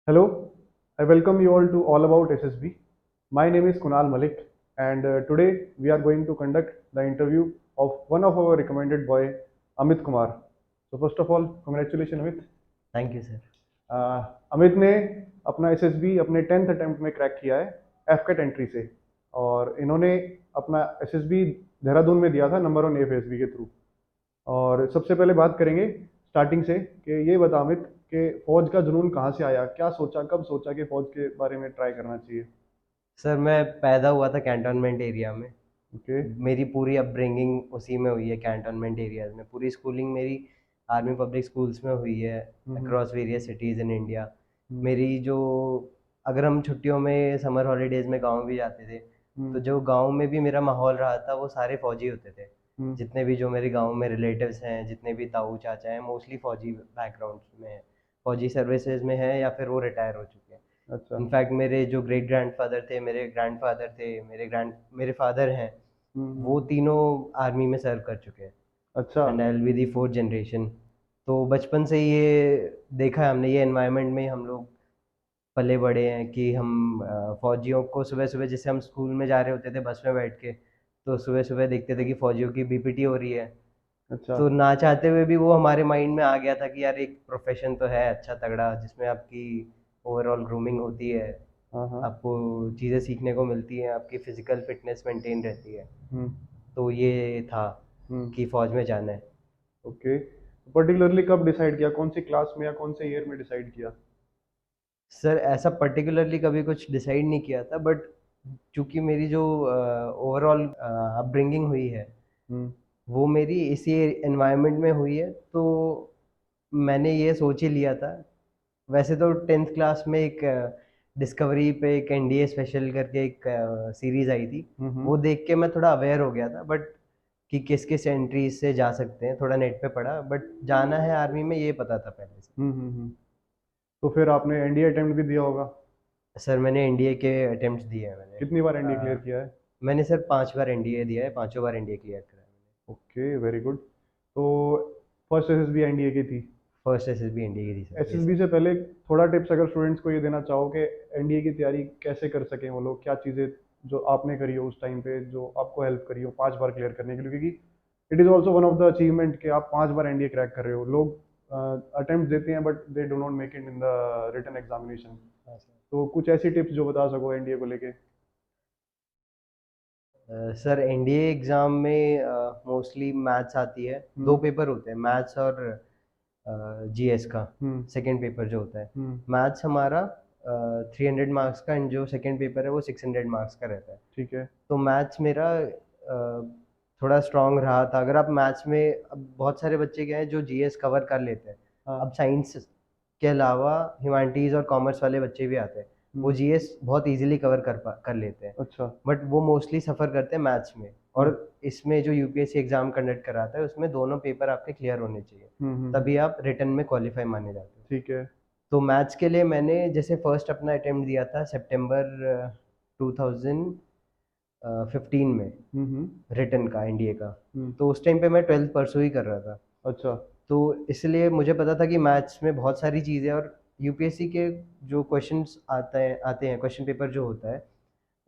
Hello, I welcome you all to All About SSB. My name is Kunal Malik, and today we are going to conduct the interview of one of our recommended boy, Amit Kumar. So first of all, congratulations Amit. Thank you sir. Uh, Amit ने अपना SSB अपने 10th attempt में crack किया है एफकेट entry से। और इन्होंने अपना एसएसबी देहरादून में दिया था नंबर 1 एफएसबी के थ्रू। और सबसे पहले बात करेंगे स्टार्टिंग से कि ये बता अमित कि फौज का जुनून कहाँ से आया, क्या सोचा, कब सोचा कि फौज के बारे में ट्राई करना चाहिए। सर मैं पैदा हुआ था कैंटोनमेंट एरिया में। ओके। मेरी पूरी अपब्रिंगिंग उसी में हुई है, कैंटोनमेंट एरियाज में। पूरी स्कूलिंग मेरी आर्मी पब्लिक स्कूल्स में हुई है, hmm. Across various cities in India. Hmm. मेरी जो अगर हम छुट्टियों में समर हॉलीडेज़ में गांव भी जाते थे, तो हम्म। जो गांव में भी मेरा माहौल रहा था वो सारे फौजी होते थे। हम्म। जितने भी जो मेरे गांव में रिलेटिव्स हैं, जितने भी ताऊ चाचा हैं, मोस्टली फौजी बैकग्राउंड में हैं, फौजी सर्विसेज में हैं या फिर वो रिटायर हो चुके हैं। अच्छा। इनफैक्ट मेरे जो ग्रेट ग्रैंडफादर थे, मेरे ग्रैंडफादर थे, मेरे फादर हैं, वो हम्म। तीनों आर्मी में सर्व कर चुके हैं। अच्छा। And I will be the fourth generation. तो बचपन से ये देखा है हमने, ये एनवायरनमेंट में हम लोग पले बड़े हैं कि हम फौजियों को सुबह सुबह, जैसे हम स्कूल में जा रहे होते थे बस में बैठ के, तो सुबह सुबह देखते थे कि फौजियों की बीपीटी हो रही है। अच्छा। तो ना चाहते हुए भी वो हमारे माइंड में आ गया था कि यार एक प्रोफेशन तो है अच्छा तगड़ा, जिसमें आपकी ओवरऑल ग्रूमिंग होती है, हाँ हाँ। आपको चीज़ें सीखने को मिलती हैं, आपकी फिजिकल फिटनेस मेंटेन रहती है। हम्म। तो ये था हम्म। कि फ़ौज में जाना है। ओके। पर्टिकुलरली कब डिसाइड किया, कौन सी क्लास में या कौन से ईयर में डिसाइड किया। सर ऐसा पर्टिकुलरली कभी कुछ डिसाइड नहीं किया था, बट चूँकि मेरी जो ओवरऑल अपब्रिंगिंग हुई है, हम्म। वो मेरी इसी एनवायरनमेंट में हुई है, तो मैंने ये सोच ही लिया था। वैसे तो 10th क्लास में एक डिस्कवरी पे एक एनडीए स्पेशल करके एक सीरीज़ आई थी, हम्म। वो देख के मैं थोड़ा अवेयर हो गया था, बट कि किस किस एंट्रीज से जा सकते हैं थोड़ा नेट पे पढ़ा, बट जाना है आर्मी में ये पता था पहले से। हम्म। तो फिर आपने एनडीए अटेम्प्ट भी दिया होगा। सर मैंने एनडीए के अटेम्प्ट्स दिए हैं मैंने। कितनी बार एनडीए क्लियर किया है। मैंने सर 5 बार एनडीए दिया है, पांचों बार एनडीए क्लियर करा है मैंने। Okay, very good. तो फर्स्ट एसएसबी एनडीए की थी। फर्स्ट एसएसबी एनडीए की थी सर, ये एसएसबी सर। से पहले थोड़ा टिप्स अगर स्टूडेंट्स को ये देना चाहो कि एनडीए की तैयारी कैसे कर सकें वो लोग, क्या चीज़ें जो आपने करी हो उस टाइम पे जो आपको हेल्प करी हो 5 बार क्लियर करने के लिए, क्योंकि it is also one of the achievement कि आप 5 बार एनडीए क्रैक कर रहे हो। लोग अटेम्प्ट देते हैं but they do not make it in the written examination. हाँ सर। तो कुछ ऐसी टिप्स जो बता सको एनडीए को लेके। सर एनडीए एग्ज़ाम में मोस्टली मैथ्स आती है। दो हम्म। पेपर होते हैं, मैथ्स और जीएस का। हम्म। सेकंड पेपर जो होता है, हम्म। मैथ्स हमारा 300 मार्क्स का, एंड जो सेकंड पेपर है वो 600 मार्क्स का रहता है। ठीक है। तो मैथ्स मेरा थोड़ा स्ट्रांग रहा था। अगर आप मैथ्स में, अब बहुत सारे बच्चे क्या हैं जो जीएस कवर कर लेते हैं, अब हाँ। साइंस के अलावा ह्यूमैनिटीज़ और कॉमर्स वाले बच्चे भी आते हैं, वो हम्म। जीएस बहुत इजीली कवर कर लेते हैं, अच्छा। बट वो मोस्टली सफ़र करते हैं मैथ्स में। और हम्म। इसमें जो यूपीएससी एग्ज़ाम कंडक्ट कराता है उसमें दोनों पेपर आपके क्लियर होने चाहिए, हम्म। तभी आप रिटन में क्वालिफाई माने जाते हो। ठीक है। तो मैथ्स के लिए मैंने जैसे फर्स्ट अपना अटेम्प्ट दिया था सितंबर 2015 में, हम्म। रिटन का, एनडीए का। हम्म। तो उस टाइम पे मैं 12th परसों ही कर रहा था। अच्छा। तो इसलिए मुझे पता था कि मैथ्स में बहुत सारी चीज़ें, और यूपीएससी के जो क्वेश्चंस आते हैं क्वेश्चन पेपर जो होता है,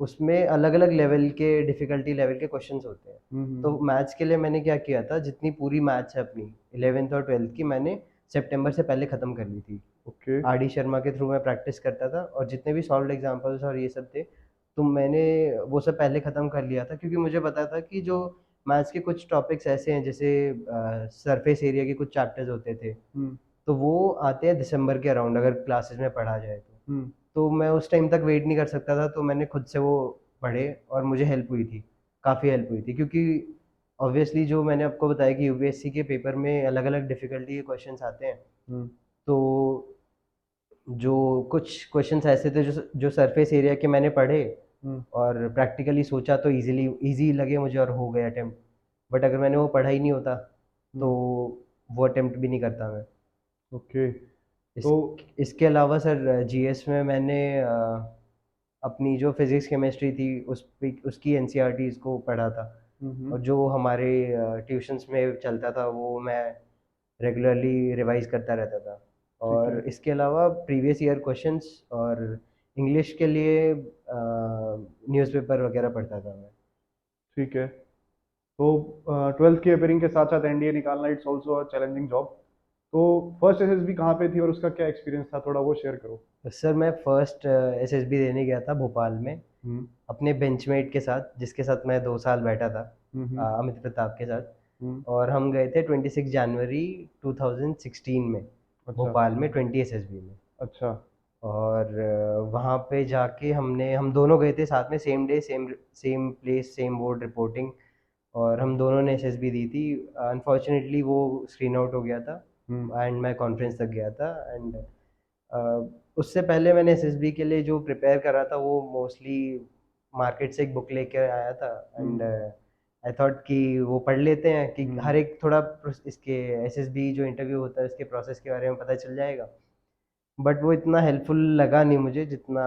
उसमें अलग अलग लेवल के, डिफ़िकल्टी लेवल के क्वेश्चंस होते हैं। तो हम्म। मैथ्स के लिए मैंने क्या किया था, जितनी पूरी मैथ्स है अपनी 11th और 12th की, मैंने सितंबर से पहले ख़त्म कर ली थी। ओके। आर डी शर्मा के थ्रू मैं प्रैक्टिस करता था, और जितने भी सॉल्व्ड एग्जांपल्स और ये सब थे, तो मैंने वो सब पहले ख़त्म कर लिया था, क्योंकि मुझे पता था कि जो मैथ्स के कुछ टॉपिक्स ऐसे हैं, जैसे सरफेस एरिया के कुछ चैप्टर्स होते थे, हम्म। तो वो आते हैं दिसंबर के अराउंड, अगर क्लासेस में पढ़ा जाए तो। हम्म। तो मैं उस टाइम तक वेट नहीं कर सकता था, तो मैंने खुद से वो पढ़े, और मुझे हेल्प हुई थी, काफ़ी हेल्प हुई थी, क्योंकि ऑब्वियसली जो मैंने आपको बताया कि यूपीएससी के पेपर में अलग अलग डिफ़िकल्टी के क्वेश्चंस आते हैं। हम्म। तो जो कुछ क्वेश्चंस ऐसे थे जो सरफेस एरिया के मैंने पढ़े, हम्म। और प्रैक्टिकली सोचा तो इजी लगे मुझे और हो गया अटेम्प्ट। बट अगर मैंने वो पढ़ा ही नहीं होता, तो हम्म। वो अटेम्प्ट भी नहीं करता मैं। ओके। इस तो इसके अलावा सर जीएस में मैंने अपनी जो फिज़िक्स केमिस्ट्री थी उसकी एनसीईआरटीज़ को पढ़ा था, और जो हमारे ट्यूशन्स में चलता था वो मैं रेगुलरली रिवाइज करता रहता था। ठीक और है। इसके अलावा प्रीवियस ईयर क्वेश्चंस और इंग्लिश के लिए न्यूज़पेपर वगैरह पढ़ता था मैं। ठीक है। तो 12th की अपेयरिंग के साथ साथ एनडीए निकालना it's also a challenging job. तो फर्स्ट एसएसबी कहाँ पे थी और उसका क्या एक्सपीरियंस था, थोड़ा वो शेयर करो। तो सर मैं फर्स्ट एसएसबी देने गया था भोपाल में हम्म। अपने बेंचमेट के साथ, जिसके साथ मैं 2 साल बैठा था, हम्म। अमित प्रताप के साथ। हम्म। और हम गए थे 26 जनवरी 2016 में अच्छा। भोपाल में 20 एसएसबी में। अच्छा। और वहाँ पे जाके हम दोनों गए थे साथ में, same day same same place same board reporting. और हम दोनों ने एसएसबी दी थी। अनफॉर्चुनेटली वो स्क्रीन आउट हो गया था हम्म। एंड मैं कॉन्फ्रेंस तक गया था। एंड उससे पहले मैंने एसएसबी के लिए जो प्रिपेयर करा था वो मोस्टली मार्केट से एक बुक लेकर आया था। And hmm. आई थॉट कि वो पढ़ लेते हैं कि हम्म। हर एक थोड़ा इसके एसएसबी जो इंटरव्यू होता है उसके प्रोसेस के बारे में पता चल जाएगा। बट वो इतना हेल्पफुल लगा नहीं मुझे जितना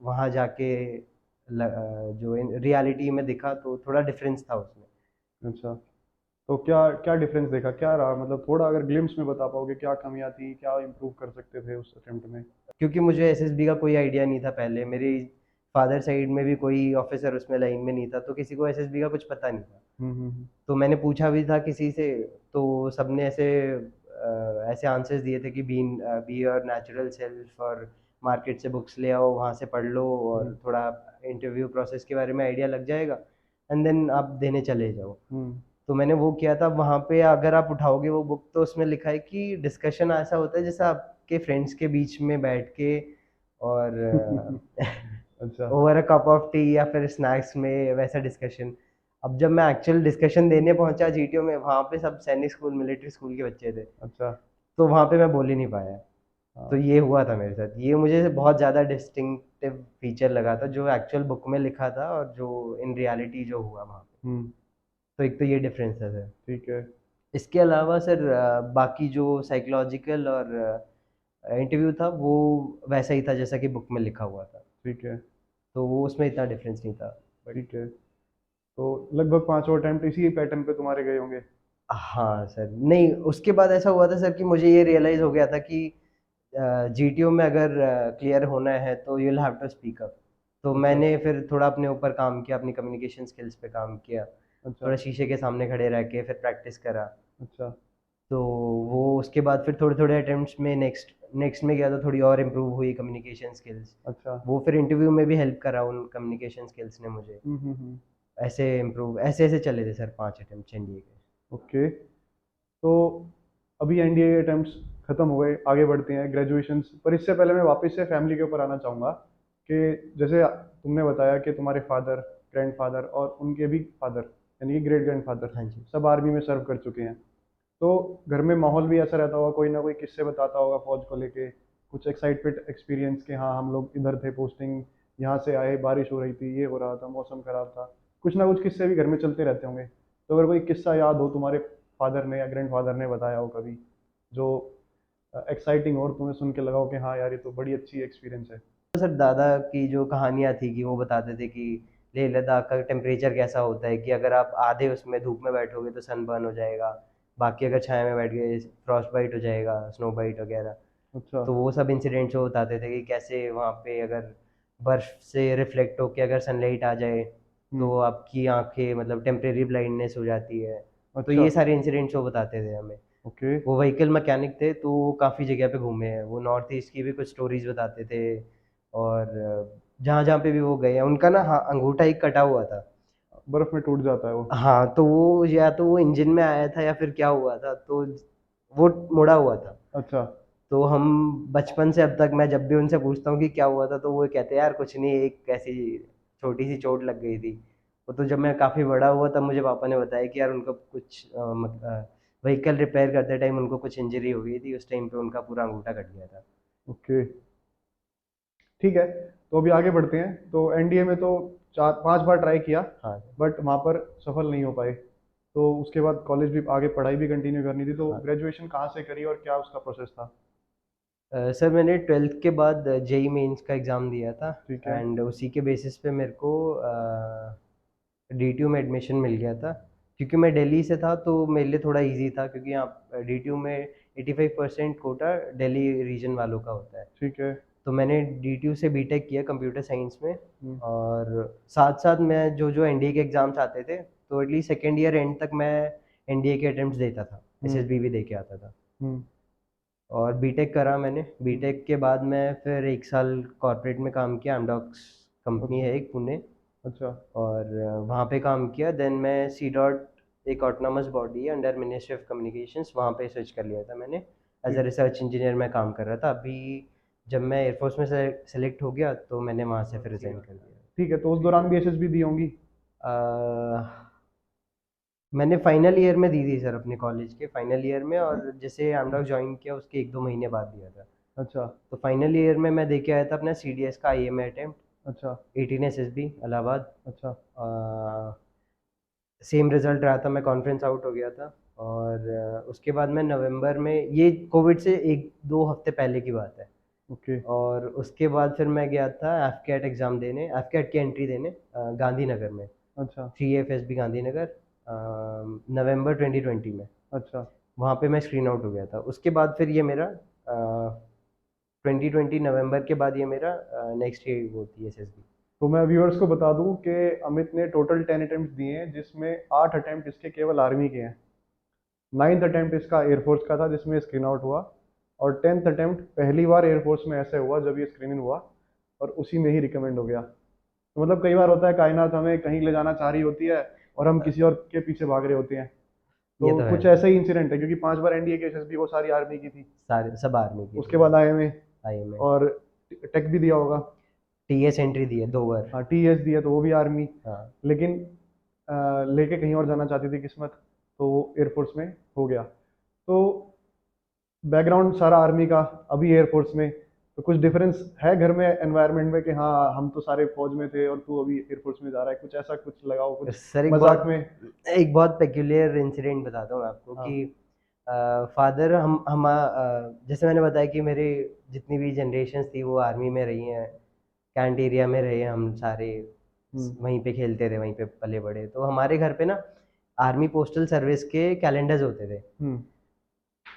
वहाँ जाके जो रियलिटी में दिखा, तो थोड़ा डिफरेंस था उसमें। अच्छा। तो क्या क्या डिफरेंस देखा, क्या रहा, मतलब थोड़ा अगर ग्लिम्स में बता पाओगे क्या कमियां थी, क्या इम्प्रूव कर सकते थे उस अटेम्प्ट में। क्योंकि मुझे एसएसबी का कोई आइडिया नहीं था पहले, मेरी फादर साइड में भी कोई ऑफिसर उसमें लाइन में नहीं था, तो किसी को एसएसबी का कुछ पता नहीं था। हम्म। तो मैंने पूछा भी था किसी से, तो सबने ऐसे आंसर्स दिए थे कि बी योर नेचुरल सेल्फ और मार्केट से बुक्स ले आओ, वहाँ से पढ़ लो और हम्म। थोड़ा इंटरव्यू प्रोसेस के बारे में आइडिया लग जाएगा एंड देन आप देने चले जाओ। हम्म। तो मैंने वो किया था। वहाँ पे अगर आप उठाओगे वो बुक तो उसमें लिखा है कि डिस्कशन ऐसा होता है जैसे आपके फ्रेंड्स के बीच में बैठ के और अच्छा। Over a cup of T या फिर स्नैक्स में वैसा डिस्कशन। अब जब मैं एक्चुअल डिस्कशन देने पहुंचा जीटीओ में, वहाँ पे सब सैनिक स्कूल मिलिट्री स्कूल के बच्चे थे, अच्छा। तो वहाँ पे मैं बोल ही नहीं पाया। तो हाँ। ये हुआ था मेरे साथ, ये मुझे बहुत ज़्यादा डिस्टिंक्टिव फीचर लगा था जो एक्चुअल बुक में लिखा था और जो इन रियलिटी जो हुआ वहाँ पे। हम्म। तो एक तो ये डिफरेंस है सर। ठीक है। इसके अलावा सर बाकी जो साइकोलॉजिकल और इंटरव्यू था वो वैसा ही था जैसा कि बुक में लिखा हुआ था। ठीक है। तो वो उसमें इतना डिफरेंस नहीं था। बट ठीक है। तो लगभग पांचों अटेम्प्ट इसी पैटर्न पे तुम्हारे गए होंगे। हाँ सर, नहीं उसके बाद ऐसा हुआ था सर कि मुझे ये रियलाइज़ हो गया था कि जीटीओ में अगर क्लियर होना है तो you will have to speak up. तो अच्छा। मैंने फिर थोड़ा अपने ऊपर काम किया, अपनी कम्युनिकेशन स्किल्स पे काम किया, अच्छा। थोड़ा शीशे के सामने खड़े रह के फिर प्रैक्टिस करा। अच्छा। तो वो उसके बाद फिर थोड़े थोड़े अटेम्प्ट्स में नेक्स्ट नेक्स्ट में गया तो थोड़ी और इम्प्रूव हुई कम्युनिकेशन स्किल्स। अच्छा। वो फिर इंटरव्यू में भी हेल्प करा उन कम्युनिकेशन स्किल्स ने मुझे। हम्म। ऐसे इम्प्रूव ऐसे ऐसे चले थे सर 5 अटेम्प्ट एनडीए के। ओके। तो अभी एनडीए अटेम्प्ट्स खत्म हो गए, आगे बढ़ते हैं ग्रेजुएशंस पर। इससे पहले मैं वापस से फैमिली के ऊपर आना चाहूँगा कि जैसे तुमने बताया कि तुम्हारे फादर, ग्रैंडफादर और उनके भी फादर यानी कि ग्रेट ग्रैंडफादर हाँ जी। सब आर्मी में सर्व कर चुके हैं। तो घर में माहौल भी ऐसा रहता होगा, कोई ना कोई किस्से बताता होगा फौज को लेके, कुछ एक्साइटमेंट एक्सपीरियंस के, हाँ हम लोग इधर थे पोस्टिंग, यहाँ से आए, बारिश हो रही थी, ये हो रहा था, मौसम खराब था, कुछ ना कुछ किस्से भी घर में चलते रहते होंगे। तो अगर कोई किस्सा याद हो तुम्हारे फादर ने या ग्रैंडफादर ने बताया हो कभी, जो एक्साइटिंग हो और तुम्हें सुन के लगा हो कि हाँ यार ये तो बड़ी अच्छी एक्सपीरियंस है। तो सर दादा की जो कहानियाँ थी कि वो बताते थे कि लेह लद्दाख का टेम्परेचर कैसा होता है कि अगर आप आधे उसमें धूप में बैठोगे तो सनबर्न हो जाएगा, बाकी अगर छाया में बैठ गए फ्रॉस्ट बाइट हो जाएगा, स्नो बाइट वगैरह। अच्छा। तो वो सब इंसिडेंट्स वो बताते थे कि कैसे वहाँ पे अगर बर्फ़ से रिफ्लेक्ट होके अगर सनलाइट आ जाए हम्म। तो आपकी आंखें मतलब टेम्परेरी ब्लाइंडनेस हो जाती है। तो अच्छा। ये सारे इंसिडेंट्स वो बताते थे हमें। ओके। वो व्हीकल मैकेनिक थे तो वो काफ़ी जगह पे घूमे हैं, वो नॉर्थ ईस्ट की भी कुछ स्टोरीज बताते थे। और जहाँ जहाँ पे भी वो गए हैं उनका ना, हाँ, अंगूठा एक कटा हुआ था। बर्फ में टूट जाता है वो। हाँ, तो वो या तो वो इंजन में आया था या फिर क्या हुआ था, तो वो मुड़ा हुआ था। अच्छा। तो हम बचपन से अब तक मैं जब भी उनसे पूछता हूँ कि क्या हुआ था तो वो कहते हैं यार कुछ नहीं, एक ऐसी छोटी सी चोट लग गई थी। वो तो जब मैं काफ़ी बड़ा हुआ तब मुझे पापा ने बताया कि यार उनका कुछ व्हीकल रिपेयर करते टाइम उनको कुछ इंजरी हो गई थी, उस टाइम पे उनका पूरा अंगूठा कट गया था। ओके। ठीक है। तो अभी आगे बढ़ते हैं। तो एनडीए में तो चार पांच बार ट्राई किया, हाँ बट वहाँ पर सफल नहीं हो पाए। तो उसके बाद कॉलेज भी आगे पढ़ाई भी कंटिन्यू करनी थी, तो हाँ। ग्रेजुएशन कहाँ से करी और क्या उसका प्रोसेस था। सर मैंने ट्वेल्थ के बाद जेई मेंस का एग्ज़ाम दिया था ठीक है। एंड उसी के बेसिस पे मेरे को डीटीयू में एडमिशन मिल गया था। क्योंकि मैं दिल्ली से था तो मेरे लिए थोड़ा इजी था, क्योंकि यहाँ डीटीयू में 85% कोटा दिल्ली रीजन वालों का होता है। ठीक है। तो मैंने डीटीयू से बीटेक किया कंप्यूटर साइंस में, हम्म, और साथ साथ मैं जो जो एनडीए के एग्ज़ाम्स आते थे तो एटलीस्ट सेकेंड ईयर एंड तक मैं एनडीए के अटेम्प्ट्स देता था, हम्म, एसएसबी भी दे के आता था। हम्म, और बीटेक करा मैंने। हम्म, बीटेक के बाद मैं फिर 1 साल कॉर्पोरेट में काम किया, एमडॉक्स कंपनी अच्छा, है एक पुणे, अच्छा, और वहाँ पे काम किया। देन मैं सी डॉट, एक ऑटोनमस बॉडी है अंडर मिनिस्ट्री ऑफ कम्युनिकेशंस, वहाँ पे स्विच कर लिया था मैंने। एज अ ठीक, रिसर्च इंजीनियर मैं काम कर रहा था। अभी जब मैं एयरफोर्स में सेलेक्ट हो गया तो मैंने वहाँ से फिर रिज़ाइन कर दिया। ठीक है। तो उस दौरान भी एसएसबी दी होंगी। अह, मैंने फाइनल ईयर में दी थी सर, अपने कॉलेज के फाइनल ईयर में, और जैसे एमडॉक ज्वाइन किया उसके 1-2 महीने बाद दिया था। अच्छा, तो फाइनल ईयर में मैं दे के आया था अपना सीडीएस का आईएमए अटेम्प्ट, अच्छा, 18 एसएसबी इलाहाबाद। अच्छा, सेम रिजल्ट रहा था, मैं कॉन्फ्रेंस आउट हो गया था। और उसके बाद मैं नवंबर में, ये कोविड से 1-2 हफ्ते पहले की बात है, ओके, और उसके बाद फिर मैं गया था एफकेट एग्ज़ाम देने, एफकेट की एंट्री देने, गांधीनगर में, अच्छा, 3FSB गांधीनगर, नवंबर 2020 में। अच्छा। वहाँ पे मैं स्क्रीन आउट हो गया था। उसके बाद फिर ये मेरा 2020 नवंबर के बाद ये मेरा नेक्स्ट ईयर वो थी एसएसबी। तो मैं व्यूअर्स को बता दूं कि अमित ने टोटल 10 अटेम्प्ट दिए हैं, जिसमें 8 अटेम्प्ट इसके केवल आर्मी के हैं। 9th अटेम्प्ट इसका एयरफोर्स का था, जिसमें स्क्रीन आउट हुआ। और 10th अटेम्प्ट पहली बार एयरफोर्स में ऐसे हुआ जब ये स्क्रीनिंग हुआ, और उसी में ही रिकमेंड हो गया। तो मतलब कई बार होता है, कायनात हमें कहीं ले जाना चाह रही होती है और हम किसी और के पीछे भाग रहे होते हैं। ये तो तो है कुछ सर। ऐसा ही इंसिडेंट है, क्योंकि 5 बार एनडीए की एसएसबी वो सारी आर्मी की थी। सारे सब आर्मी की उसके थी। बाद आईएमए आईएमए, और टेक भी दिया होगा। टीएस एंट्री दी है 2 बार। हाँ, टीएस दिया तो वो भी आर्मी। हाँ लेकिन लेके कहीं और जाना चाहती थी किस्मत, तो वो एयरफोर्स में हो गया। तो बैकग्राउंड सारा आर्मी का, अभी एयरफोर्स में। तो कुछ डिफरेंस है घर में एनवायरनमेंट में कि हाँ हम तो सारे फौज में थे और तू अभी एयरफोर्स में जा रहा है, कुछ ऐसा कुछ लगाओ कुछ सर, मजाक में। एक बहुत पेक्यूलियर इंसिडेंट बताता हूँ आपको हाँ, कि फादर हम जैसे मैंने बताया कि मेरे जितनी भी जनरेशन्स थी वो आर्मी में रही हैं, कैंट एरिया में रहे हैं हम सारे, हम्म, वहीं पे खेलते थे, वहीं पे पले बड़े। तो हमारे घर पे ना आर्मी पोस्टल सर्विस के कैलेंडर्स होते थे। हम्म,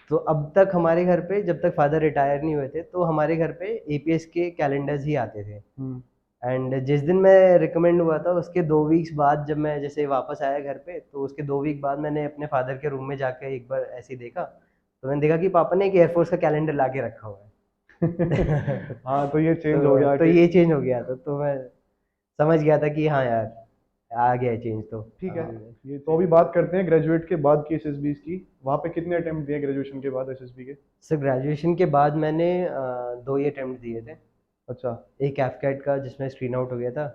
तो अब तक हमारे घर पे, जब तक फादर रिटायर नहीं हुए थे, तो हमारे घर पे एपीएस के कैलेंडर्स ही आते थे। हम्म, एंड जिस दिन मैं रिकमेंड हुआ था उसके 2 वीक्स बाद जब मैं जैसे वापस आया घर पे, तो उसके 2 वीक बाद मैंने अपने फादर के रूम में जाके एक बार ऐसे ही देखा, तो मैंने देखा कि पापा ने एक एयरफोर्स का कैलेंडर ला के रखा हुआ है। हाँ, तो ये चेंज हो तो गया तो कि ये चेंज हो गया था, तो मैं समझ गया था कि हाँ यार, आ गया चेंज तो। ठीक है। हमने ये तो अभी बात करते हैं ग्रेजुएट के बाद की एसएसबी की। वहाँ पे कितने अटेम्प्ट दिए ग्रेजुएशन के बाद एसएसबी के? सर ग्रेजुएशन के बाद मैंने 2 ही अटेम्प्ट दिए थे। अच्छा, एक एफकेट का जिसमें स्क्रीन आउट हो गया था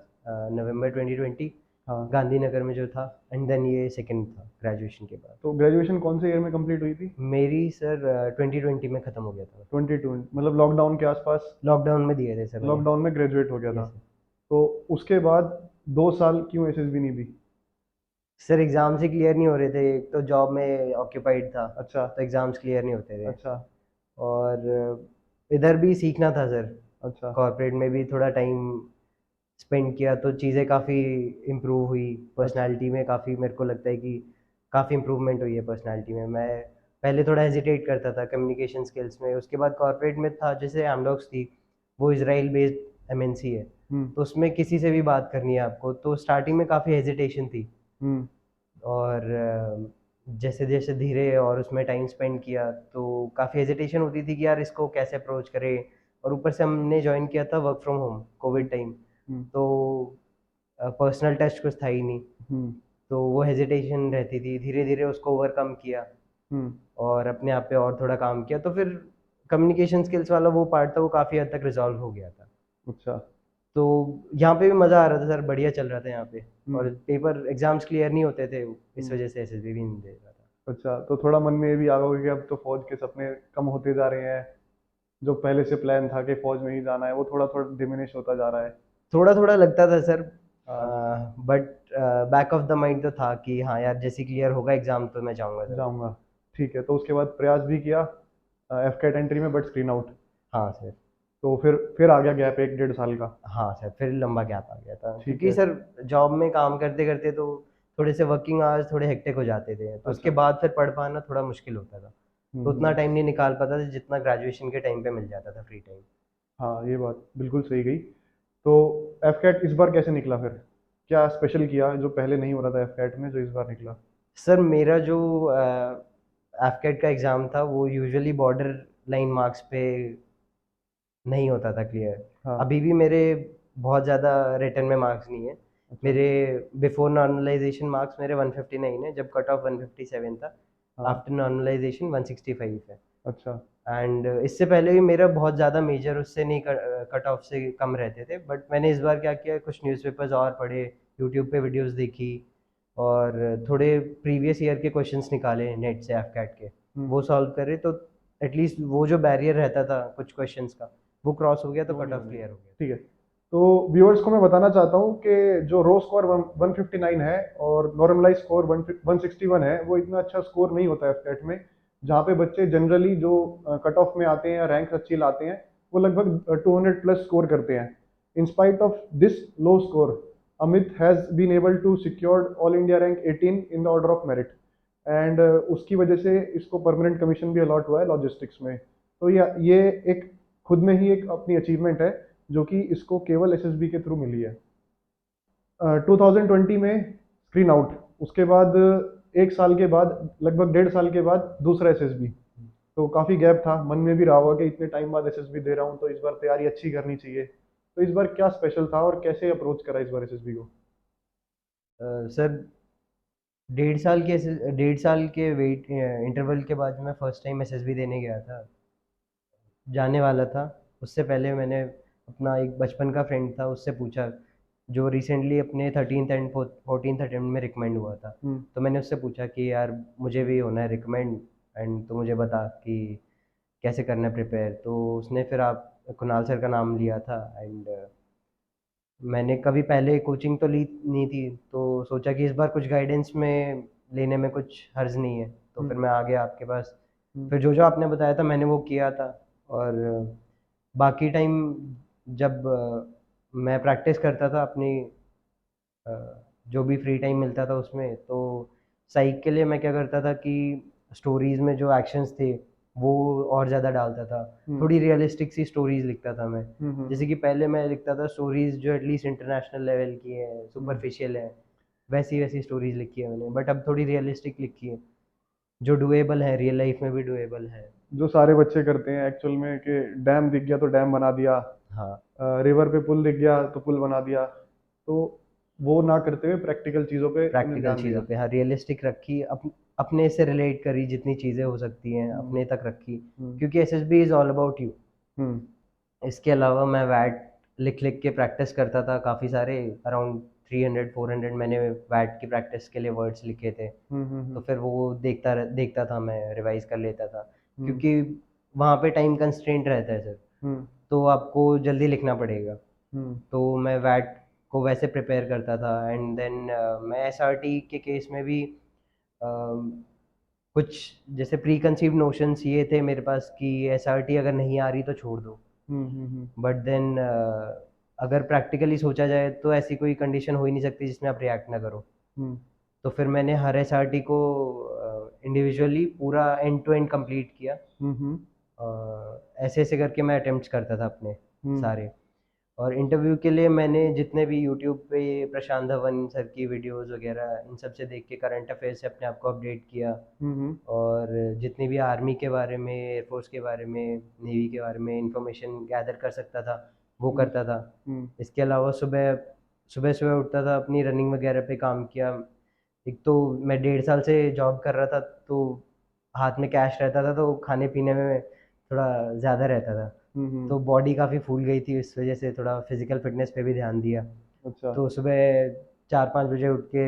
नवंबर 2020 हाँ। गांधीनगर में जो था, एंड देन ये सेकंड था ग्रेजुएशन के बाद। तो ग्रेजुएशन कौन से ईयर में कंप्लीट हुई थी? मेरी सर 2020 में ख़त्म हो गया था। 2020 मतलब लॉकडाउन के आसपास? लॉकडाउन में दिए थे सर मैंने। लॉकडाउन में ग्रेजुएट हो गया था। Yes sir. तो उसके बाद 2 साल क्यों एसएसबी नहीं दी? सर एग्ज़ाम्स ही क्लियर नहीं हो रहे थे, एक तो जॉब में ऑक्यूपाइड था, अच्छा, तो एग्ज़ाम्स क्लियर नहीं होते थे। अच्छा, और इधर भी सीखना था सर, अच्छा, कॉर्पोरेट में भी थोड़ा टाइम स्पेंड किया तो चीज़ें काफ़ी इम्प्रूव हुई। अच्छा, पर्सनालिटी में काफ़ी मेरे को लगता है कि काफ़ी इम्प्रूवमेंट हुई है पर्सनालिटी में। मैं पहले थोड़ा हेजिटेट करता था कम्युनिकेशन स्किल्स में। उसके बाद कॉर्पोरेट में था, जैसे एमडॉक्स थी, वो इसराइल बेस्ड एमएनसी है, हम्म, तो उसमें किसी से भी बात करनी है आपको, तो स्टार्टिंग में काफ़ी हेजिटेशन थी। हम्म, और जैसे जैसे धीरे और उसमें टाइम स्पेंड किया तो काफ़ी हेजिटेशन होती थी कि यार इसको कैसे अप्रोच करें। और ऊपर से हमने ज्वाइन किया था work from home covid time, hmm, तो पर्सनल टच कुछ था ही नहीं, हम्म, तो वो हेजिटेशन रहती थी। धीरे धीरे उसको ओवरकम किया हम्म, और अपने आप पे और थोड़ा काम किया, तो फिर कम्युनिकेशन स्किल्स वाला वो पार्ट था, वो काफ़ी हद तक रिजॉल्व हो गया था। अच्छा, तो यहाँ पे भी मज़ा आ रहा था सर, बढ़िया चल रहा था यहाँ पे। और हम्म, पेपर एग्जाम्स क्लियर नहीं होते थे, इस हम्म, वजह से एसएसबी भी नहीं दे रहा था। अच्छा। तो थोड़ा मन में ये भी आ गया होगा कि अब तो फौज के सपने कम होते जा रहे हैं। जो पहले से प्लान था कि फौज में ही जाना है, वो थोड़ा थोड़ा डिमिनिश होता जा रहा है। थोड़ा थोड़ा लगता था सर, हाँ, but back of the mind तो था कि हाँ यार, जैसे क्लियर होगा एग्जाम तो मैं जाऊँगा ज़रूर। जाऊंगा। ठीक है। तो उसके बाद प्रयास भी किया एफ कैट एंट्री में, बट स्क्रीन आउट। हाँ सर। तो फिर आ गया गैप 1-1.5 साल का। हाँ सर, फिर लंबा गैप आ गया था, ठीक क्योंकि है। सर जॉब में काम करते करते तो थोड़े से वर्किंग आवर्स थोड़े हेक्टिक हो जाते थे, तो उसके अच्छा। बाद फिर पढ़ पाना थोड़ा मुश्किल होता था। तो उतना हम्म। टाइम नहीं निकाल पाता था जितना ग्रेजुएशन के टाइम पे मिल जाता था फ्री टाइम। हाँ, ये बात बिल्कुल सही गई। तो एफ कैट इस बार कैसे निकला फिर? क्या स्पेशल किया जो पहले नहीं हो रहा था एफ कैट में, जो इस बार निकला? सर मेरा जो एफकेट का एग्ज़ाम था वो यूजुअली बॉर्डर लाइन मार्क्स पे नहीं होता था क्लियर। हाँ। अभी भी मेरे बहुत ज़्यादा रिटर्न में मार्क्स नहीं है। अच्छा। मेरे बिफोर नॉर्मलाइजेशन मार्क्स मेरे 159 है, जब कट ऑफ 157 था। हाँ। आफ्टर नॉर्मलाइजेशन 165 है। अच्छा। एंड इससे पहले भी मेरा बहुत ज़्यादा मेजर उससे नहीं, कट ऑफ से कम रहते थे, बट मैंने इस बार क्या किया, कुछ न्यूज़पेपर्स और पढ़े, यूट्यूब पे वीडियोस देखी, और थोड़े प्रीवियस ईयर के क्वेश्चंस निकाले नेट से एफकैट के, हम्म। वो सॉल्व करे, तो एटलीस्ट वो जो बैरियर रहता था कुछ क्वेश्चंस का, वो क्रॉस हो गया, तो वो कट नहीं ऑफ बनेगा। क्लियर हो गया। ठीक है। तो व्यूअर्स को मैं बताना चाहता हूँ कि जो रो स्कोर 159 है और नॉर्मलाइज स्कोर 161 है, वो इतना अच्छा स्कोर नहीं होता है एफकेट में। जहाँ पे बच्चे जनरली जो कट ऑफ में आते हैं या रैंक अच्छी लाते हैं, वो लगभग 200 प्लस स्कोर करते हैं। In spite of this low score, Amit has been able to secured all India rank 18 in the order of merit. And उसकी वजह से इसको परमानेंट कमीशन भी अलॉट हुआ है लॉजिस्टिक्स में। तो ये एक खुद में ही एक अपनी अचीवमेंट है, जो कि इसको केवल एसएसबी के थ्रू मिली है। 2020 में स्क्रीन आउट, उसके बाद एक साल के बाद, लगभग 1.5 साल के बाद दूसरा एसएसबी। तो काफ़ी गैप था, मन में भी रहा होगा कि इतने टाइम बाद एसएसबी दे रहा हूँ तो इस बार तैयारी अच्छी करनी चाहिए। तो इस बार क्या स्पेशल था और कैसे अप्रोच करा इस बार एसएसबी को? सर 1.5 साल के वेट इंटरवल के बाद मैं फर्स्ट टाइम एसएसबी देने गया था, जाने वाला था। उससे पहले मैंने अपना एक बचपन का फ्रेंड था, उससे पूछा, जो रिसेंटली अपने 13th एंड 14th अटेम्प्ट में रिकमेंड हुआ था। हम्म। तो मैंने उससे पूछा कि यार मुझे भी होना है रिकमेंड, एंड तो मुझे बता कि कैसे करना है प्रिपेयर। तो उसने फिर आप कुणाल सर का नाम लिया था, एंड मैंने कभी पहले कोचिंग तो ली नहीं थी, तो सोचा कि इस बार कुछ गाइडेंस में लेने में कुछ हर्ज नहीं है, तो फिर हम्म। मैं आ गया आपके पास। हम्म। फिर जो जो आपने बताया था मैंने वो किया था। और बाकी टाइम जब मैं प्रैक्टिस करता था अपनी, अ, जो भी फ्री टाइम मिलता था उसमें, तो साइक के लिए मैं क्या करता था कि स्टोरीज में जो एक्शंस थे वो और ज़्यादा डालता था। हम्म। थोड़ी रियलिस्टिक सी स्टोरीज लिखता था मैं। हम्म। जैसे कि पहले मैं लिखता था स्टोरीज जो एटलीस्ट इंटरनेशनल लेवल की है, हम्म। सुपरफिशियल है, वैसी वैसी स्टोरीज लिखी है मैंने, बट अब थोड़ी रियलिस्टिक लिखी है, जो डुएबल है, रियल लाइफ में भी डुएबल है। जो सारे बच्चे करते हैं एक्चुअल में, कि डैम दिख गया तो डैम बना दिया, हाँ, रिवर पे पुल दिख गया तो पुल बना दिया। तो वो ना करते हुए प्रैक्टिकल चीज़ों पे उन्हें प्रैक्टिकल ध्यान चीज़ों दिया। पे हाँ रियलिस्टिक रखी, अपने से रिलेट करी, जितनी चीज़ें हो सकती हैं हम्म। अपने तक रखी, हम्म। क्योंकि SSB is all about you. Hmm. इसके अलावा मैं वैट लिख लिख के प्रैक्टिस करता था काफ़ी सारे, अराउंड 300 400 मैंने वैट की प्रैक्टिस के लिए वर्ड्स लिखे थे। हम्म। तो हम्म। फिर वो देखता था, मैं रिवाइज कर लेता था, हम्म। क्योंकि वहाँ पे टाइम कंस्ट्रेंट रहता है सर, हम्म। तो आपको जल्दी लिखना पड़ेगा। हम्म। तो मैं वैट को वैसे प्रिपेयर करता था, एंड देन मैं एसआरटी के केस में भी कुछ जैसे प्री कंसीव नोशंस ये थे मेरे पास कि एसआरटी अगर नहीं आ रही तो छोड़ दो, हम्म। हम्म। बट देन अगर प्रैक्टिकली सोचा जाए तो ऐसी कोई कंडीशन हो ही नहीं सकती जिसमें आप रिएक्ट ना करो। हम्म। तो फिर मैंने हर एसआरटी को इंडिविजुअली पूरा एंड टू एंड कंप्लीट किया। हम्म। ऐसे ऐसे करके मैं अटेम्प्ट्स करता था अपने हम्म। सारे। और इंटरव्यू के लिए मैंने जितने भी यूट्यूब पे प्रशांत धवन सर की वीडियोस वगैरह इन सब से देख के करंट अफेयर से अपने आप को अपडेट किया। हम्म। और जितनी भी आर्मी के बारे में, एयरफोर्स के बारे में, नेवी के बारे में इंफॉर्मेशन गैदर कर सकता था वो हम्म। करता था। हम्म। इसके अलावा सुबह सुबह सुबह उठता था, अपनी रनिंग वगैरह पे काम किया। एक तो मैं 1.5 साल से जॉब कर रहा था, तो हाथ में कैश रहता था, तो खाने पीने में थोड़ा ज़्यादा रहता था। हम्म। तो बॉडी काफ़ी फूल गई थी, इस वजह से थोड़ा फिजिकल फिटनेस पे भी ध्यान दिया। अच्छा। तो सुबह 4 5 बजे उठ के,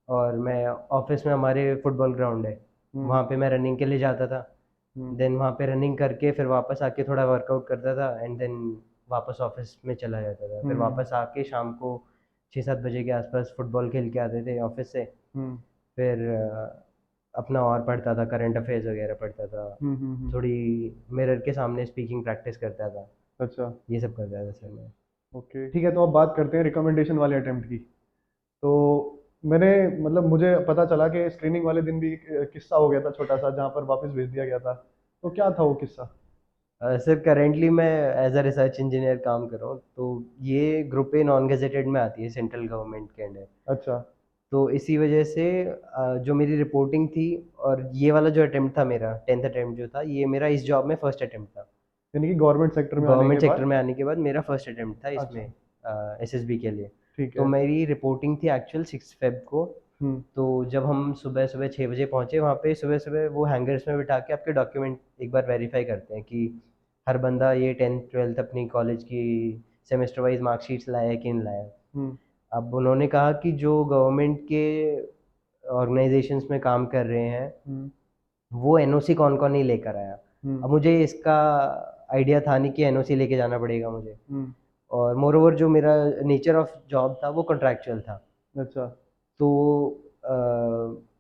और मैं ऑफिस में, हमारे फुटबॉल ग्राउंड है, हम्म। वहाँ पे मैं रनिंग के लिए जाता था। हम्म। देन वहाँ पे रनिंग करके फिर वापस आके थोड़ा वर्कआउट करता था, एंड देन वापस ऑफिस में चला जाता था। फिर हम्म। वापस आके शाम को 6 7 बजे के आसपास फुटबॉल खेल के आते थे ऑफिस से। हम्म। फिर अपना और पढ़ता था, करंट अफेयर्स वगैरह पढ़ता था, थोड़ी मिरर के सामने स्पीकिंग प्रैक्टिस करता था, अच्छा। ये सब करता था सर मैं। ओके, ठीक है। तो अब बात करते हैं रिकमेंडेशन वाले अटेम्प्ट की। तो मैंने मतलब मुझे पता चला कि स्क्रीनिंग वाले दिन भी एक किस्सा हो गया था छोटा सा, जहाँ पर वापस भेज दिया गया था। तो क्या था वो किस्सा? सर करेंटली मैं एज अ रिसर्च इंजीनियर काम कर रहा हूँ, तो ये ग्रुप ए नॉन गेजेटेड में आती है सेंट्रल गवर्नमेंट के अंडर। अच्छा। तो इसी वजह से जो मेरी रिपोर्टिंग थी, और ये वाला जो अटेम्प्ट था मेरा 10th अटेम्प्ट जो था, ये मेरा इस जॉब में फर्स्ट अटेम्प्ट था। यानी कि गवर्नमेंट सेक्टर में आने के गवर्नमेंट सेक्टर बाद। में आने के बाद मेरा फर्स्ट अटेम्प्ट था इसमें, अच्छा। एसएसबी के लिए। ठीक तो है। मेरी रिपोर्टिंग थी एक्चुअल 6 फेब को। हम्म। तो जब हम सुबह सुबह 6 बजे पहुँचे वहाँ पे, सुबह सुबह वो हैंगर्स में बिठा के आपके डॉक्यूमेंट एक बार वेरीफाई करते हैं कि हर बंदा ये 10th 12th अपनी कॉलेज की सेमेस्टर वाइज मार्कशीट्स लाया है कि नहीं लाया। हम्म। अब उन्होंने कहा कि जो गवर्नमेंट के ऑर्गेनाइजेशंस में काम कर रहे हैं, हम्म। वो एनओसी कौन कौन नहीं लेकर आया। हम्म। अब मुझे इसका आइडिया था नहीं कि एनओसी लेके जाना पड़ेगा मुझे। हम्म। और मोर ओवर जो मेरा नेचर ऑफ जॉब था वो कॉन्ट्रैक्चुअल था। अच्छा। तो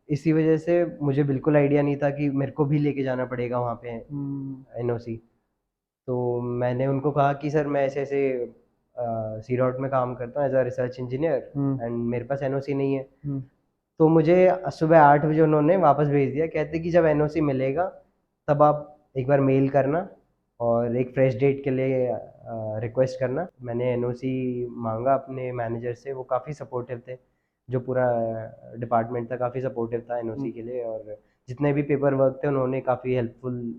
इसी वजह से मुझे बिल्कुल आइडिया नहीं था कि मेरे को भी लेके जाना पड़ेगा वहाँ पे हम्म। एनओसी। तो मैंने उनको कहा कि सर मैं ऐसे ऐसे सी डॉट में काम करता हूँ as a research engineer, hmm. And मेरे पास एनओसी नहीं है। हम्म। तो मुझे सुबह 8 बजे उन्होंने वापस भेज दिया, कहते कि जब एनओसी मिलेगा तब आप एक बार मेल करना और एक फ्रेश डेट के लिए रिक्वेस्ट करना। मैंने एनओसी मांगा अपने मैनेजर से, वो काफ़ी सपोर्टिव थे। जो पूरा डिपार्टमेंट था काफ़ी सपोर्टिव था हम्म। एनओसी के लिए, और जितने भी पेपर वर्क थे उन्होंने काफ़ी हेल्पफुल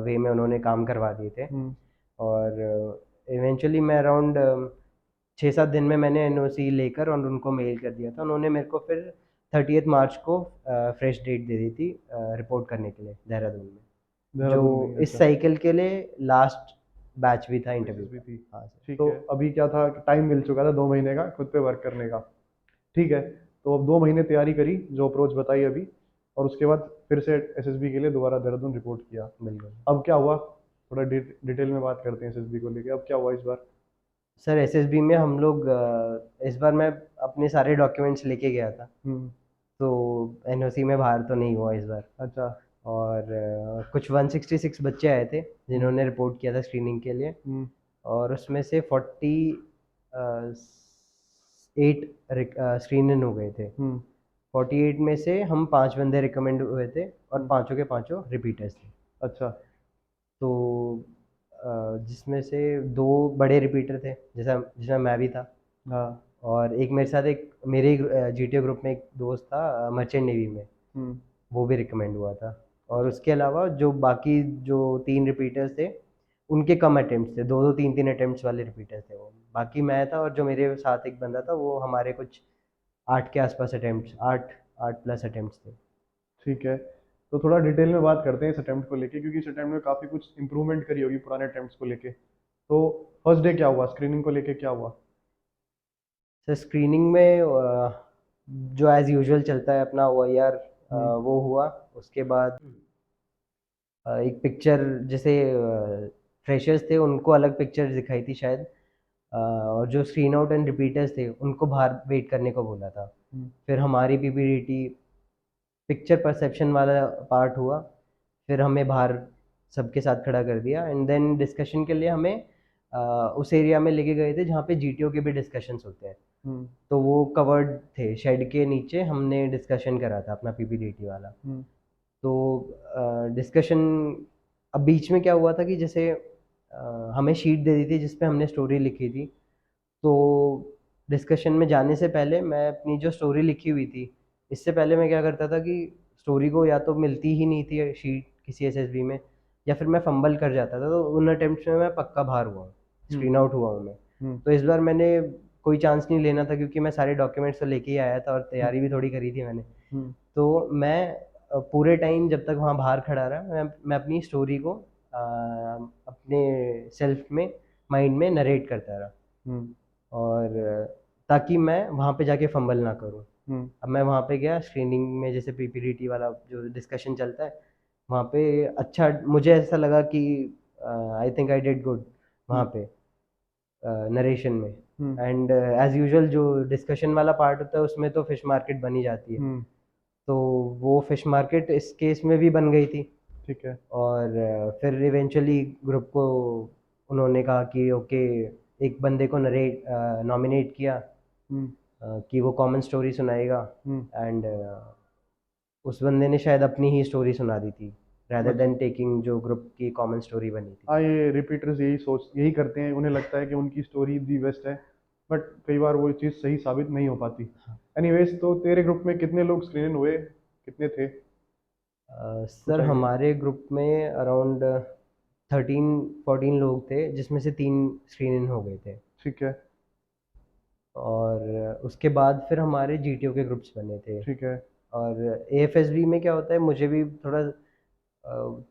वे में उन्होंने काम करवा दिए थे। हम्म। और इवेंचुअली मैं अराउंड 6-7 दिन में मैंने एनओसी लेकर और उनको मेल कर दिया था। उन्होंने मेरे को फिर 30th मार्च को फ्रेश डेट दे दी थी रिपोर्ट करने के लिए देहरादून में, जो देहरादून में ही, इस अच्छा। साइकिल के लिए लास्ट बैच भी था इंटरव्यू एसएसबी का। थी। हाँ सर। ठीक तो है, अभी क्या था कि टाइम मिल चुका था 2 महीने का खुद पे वर्क करने का। ठीक है। तो अब 2 महीने तैयारी करी, जो अप्रोच बताई अभी, और उसके बाद फिर से एसएसबी के लिए दोबारा देहरादून रिपोर्ट किया। बिल्कुल। अब क्या हुआ, थोड़ा डिटेल में बात करते हैं एसएसबी को लेके, अब क्या हुआ इस बार? सर एसएसबी में हम लोग इस बार मैं अपने सारे डॉक्यूमेंट्स लेके गया था, हम्म। तो एनओसी में बाहर तो नहीं हुआ इस बार। अच्छा। और कुछ 166 बच्चे आए थे हम्म। जिन्होंने रिपोर्ट किया था स्क्रीनिंग के लिए। हम्म। और उसमें से 8 स्क्रीन इन हो गए थे। हम्म। 48 में से हम 5 बंदे रिकमेंड हुए थे, और हम्म। पांचों के पांचों रिपीटर्स थे। अच्छा। तो जिसमें से 2 बड़े रिपीटर थे, जैसा जिसमें मैं भी था। हाँ। और एक मेरे साथ एक मेरे जीटीए ग्रुप में एक दोस्त था मर्चेंट नेवी में, हम्म। वो भी रिकमेंड हुआ था। और अच्छा। उसके अलावा जो बाकी जो 3 रिपीटर्स थे, उनके कम अटेम्प्ट्स थे, 2-2 3-3 अटेम्प्ट्स वाले रिपीटर्स थे वो। बाकी मैं था और जो मेरे साथ एक बंदा था, वो हमारे कुछ 8 के आसपास अटेम्प्ट्स, 8 प्लस अटेम्प्ट्स थे। ठीक है, तो थोड़ा डिटेल में बात करते हैं इस अटेम्प्ट को लेके, क्योंकि इस अटेम्प्ट में काफ़ी कुछ इंप्रूवमेंट करी होगी पुराने अटेम्प्ट्स को लेके। तो फर्स्ट डे क्या हुआ, स्क्रीनिंग को लेके क्या हुआ? सर स्क्रीनिंग में जो एज़ यूजुअल चलता है अपना ओ आई आर, हम्म। वो हुआ। उसके बाद एक पिक्चर, जैसे फ्रेशर्स थे उनको अलग पिक्चर दिखाई थी शायद, और जो स्क्रीन आउट एंड रिपीटर्स थे उनको बाहर वेट करने को बोला था। हम्म। फिर हमारी पीपीडीटी पिक्चर परसेप्शन वाला पार्ट हुआ, फिर हमें बाहर सबके साथ खड़ा कर दिया, एंड देन डिस्कशन के लिए हमें उस एरिया में लेके गए थे जहाँ पे जीटीओ के भी डिस्कशंस होते हैं। हम्म। तो वो कवर्ड थे, शेड के नीचे हमने डिस्कशन करा था अपना पीपीडीटी वाला। हम्म। तो डिस्कशन, अब बीच में क्या हुआ था कि जैसे हमें शीट दे दी थी जिस पे हमने स्टोरी लिखी थी। तो डिस्कशन में जाने से पहले मैं अपनी जो स्टोरी लिखी हुई थी, इससे पहले मैं क्या करता था कि स्टोरी को या तो मिलती ही नहीं थी शीट किसी एसएसबी में, या फिर मैं फंबल कर जाता था। तो उन अटेम्प्ट्स में मैं पक्का बाहर हुआ हूँ, हम्म। स्क्रीन आउट हुआ हूँ मैं। हम्म। तो इस बार मैंने कोई चांस नहीं लेना था, क्योंकि मैं सारे डॉक्यूमेंट्स तो लेके ही आया था और हम्म। तैयारी भी थोड़ी करी थी मैंने। हम्म। तो मैं पूरे टाइम जब तक वहाँ बाहर खड़ा रहा, मैं अपनी स्टोरी को अपने सेल्फ में, माइंड में नरेट करता रहा। हम्म। और ताकि मैं वहाँ पे जाके फंबल ना करूँ। हम्म। अब मैं वहाँ पे गया स्क्रीनिंग में, जैसे पीपीडीटी वाला जो डिस्कशन चलता है, वहाँ पे अच्छा मुझे ऐसा लगा कि I think I did good वहाँ हम्म। पे नरेशन में। हम्म। एंड एज यूजुअल जो डिस्कशन वाला पार्ट होता है उसमें तो फिश मार्केट बनी जाती है। हम्म। तो वो फिश मार्केट इस केस में भी बन गई थी। ठीक है। और फिर इवेंचुअली ग्रुप को उन्होंने कहा कि ओके, एक बंदे को नरेट नॉमिनेट किया। हम्म। कि वो कॉमन स्टोरी सुनाएगा हम्म। एंड उस बंदे ने शायद अपनी ही स्टोरी सुना दी थी rather अच्छा। देन टेकिंग जो ग्रुप की कॉमन स्टोरी बनी थी। हाँ, ये रिपीटर्स यही करते हैं, उन्हें लगता है कि उनकी स्टोरी दी बेस्ट है, बट कई बार वो चीज़ सही साबित नहीं हो पाती। एनीवेज, तो तेरे ग्रुप में कितने लोग स्क्रीन हुए, कितने थे, कुछ सर आइडिया? हमारे ग्रुप में अराउंड 13-14 लोग थे जिसमें से 3 स्क्रीन इन हो गए थे। ठीक है। और उसके बाद फिर हमारे जीटीओ के ग्रुप्स बने थे। ठीक है। और एएफएसबी में क्या होता है, मुझे भी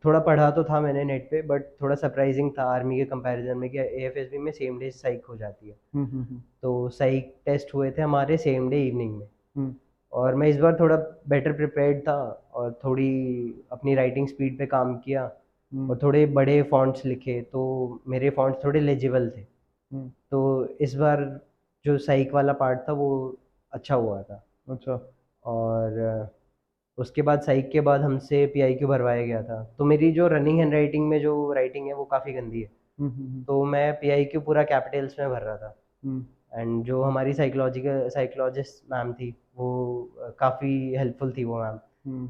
थोड़ा पढ़ा तो था मैंने नेट पे, बट थोड़ा सरप्राइजिंग था आर्मी के कंपैरिजन में कि एएफएसबी में सेम डे साइक हो जाती है। हम्म। तो साइक टेस्ट हुए थे हमारे सेम डे इवनिंग में। हम्म। और मैं इस बार थोड़ा बेटर प्रिपेयर्ड था और थोड़ी अपनी राइटिंग स्पीड पे काम किया हम्म। और थोड़े बड़े फॉन्ट्स लिखे, तो मेरे फॉन्ट्स थोड़े लेजिबल थे। हम्म। तो इस बार जो साइक वाला पार्ट था वो अच्छा हुआ था। अच्छा। और उसके बाद साइक के बाद हमसे पीआईक्यू भरवाया गया था, तो मेरी जो रनिंग हैंड राइटिंग में जो राइटिंग है वो काफ़ी गंदी है। हम्म। तो मैं पीआईक्यू पूरा कैपिटल्स में भर रहा था। हम्म। एंड जो हमारी साइकोलॉजिस्ट मैम थी वो काफ़ी हेल्पफुल थी वो मैम। हम्म।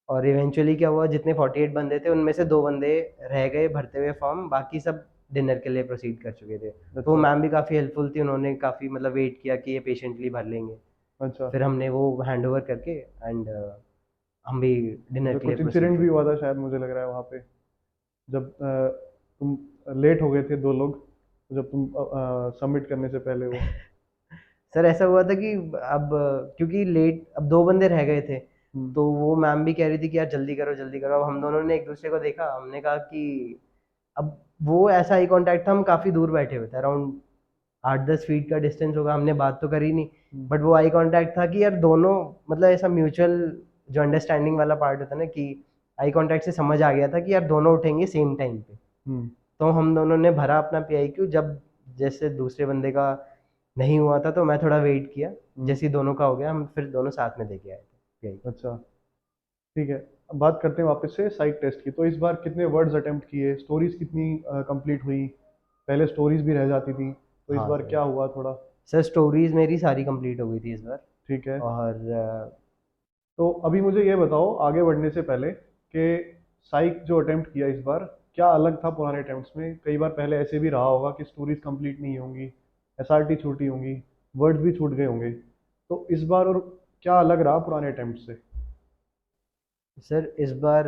और इवेंचुअली क्या हुआ, जितने 48 बंदे थे उनमें से 2 बंदे रह गए भरते हुए फॉर्म, बाकी सब डिनर के लिए प्रोसीड कर चुके थे। तो अच्छा। मैम भी काफ़ी हेल्पफुल थी, उन्होंने काफ़ी मतलब वेट किया कि ये पेशेंटली भर लेंगे। अच्छा। फिर हमने वो हैंड ओवर करके एंड हम भी डिनर अच्छा, के लिए कुछ प्रोसीड इंसिडेंट भी कर हुआ गए। था शायद, मुझे लग रहा है वहाँ पे, जब तुम लेट हो गए थे 2 लोग, जब तुम सबमिट करने से पहले वो। सर ऐसा हुआ था कि अब क्योंकि लेट अब 2 बंदे रह गए थे, हम्म। तो वो मैम भी कह रही थी कि यार जल्दी करो जल्दी करो। अब हम दोनों ने एक दूसरे को देखा, हमने कहा कि अब वो ऐसा आई कांटेक्ट था, हम काफ़ी दूर बैठे हुए थे, अराउंड 8-10 फीट का डिस्टेंस होगा, हमने बात तो करी नहीं। हम्म। बट वो आई कांटेक्ट था कि यार दोनों मतलब ऐसा म्यूचुअल जो अंडरस्टैंडिंग वाला पार्ट होता है ना, कि आई कांटेक्ट से समझ आ गया था कि यार दोनों उठेंगे सेम टाइम पे। हम्म। तो हम दोनों ने भरा अपना पीआईक्यू, जब जैसे दूसरे बंदे का नहीं हुआ था तो मैं थोड़ा वेट किया, हम्म। जैसे ही दोनों का हो गया हम फिर दोनों साथ में दे के आए थे पीआईक्यू। अच्छा। ठीक है। अब बात करते हैं वापस से साइक टेस्ट की। तो इस बार कितने वर्ड्स अटेम्प्ट किए, स्टोरीज कितनी कंप्लीट हुई? पहले स्टोरीज भी रह जाती थी, तो इस हाँ बार सर। क्या हुआ थोड़ा? सर स्टोरीज मेरी सारी कंप्लीट हो गई थी इस बार। ठीक है। और तो अभी मुझे ये बताओ आगे बढ़ने से पहले कि साइक जो अटेम्प्ट किया इस बार, क्या अलग था पुराने अटेम्प्ट्स में? कई बार पहले ऐसे भी रहा होगा कि स्टोरीज कंप्लीट नहीं होंगी, एसआरटी छूटी होंगी, वर्ड्स भी छूट गए होंगे, तो इस बार और क्या अलग रहा पुराने अटेम्प्ट से? सर इस बार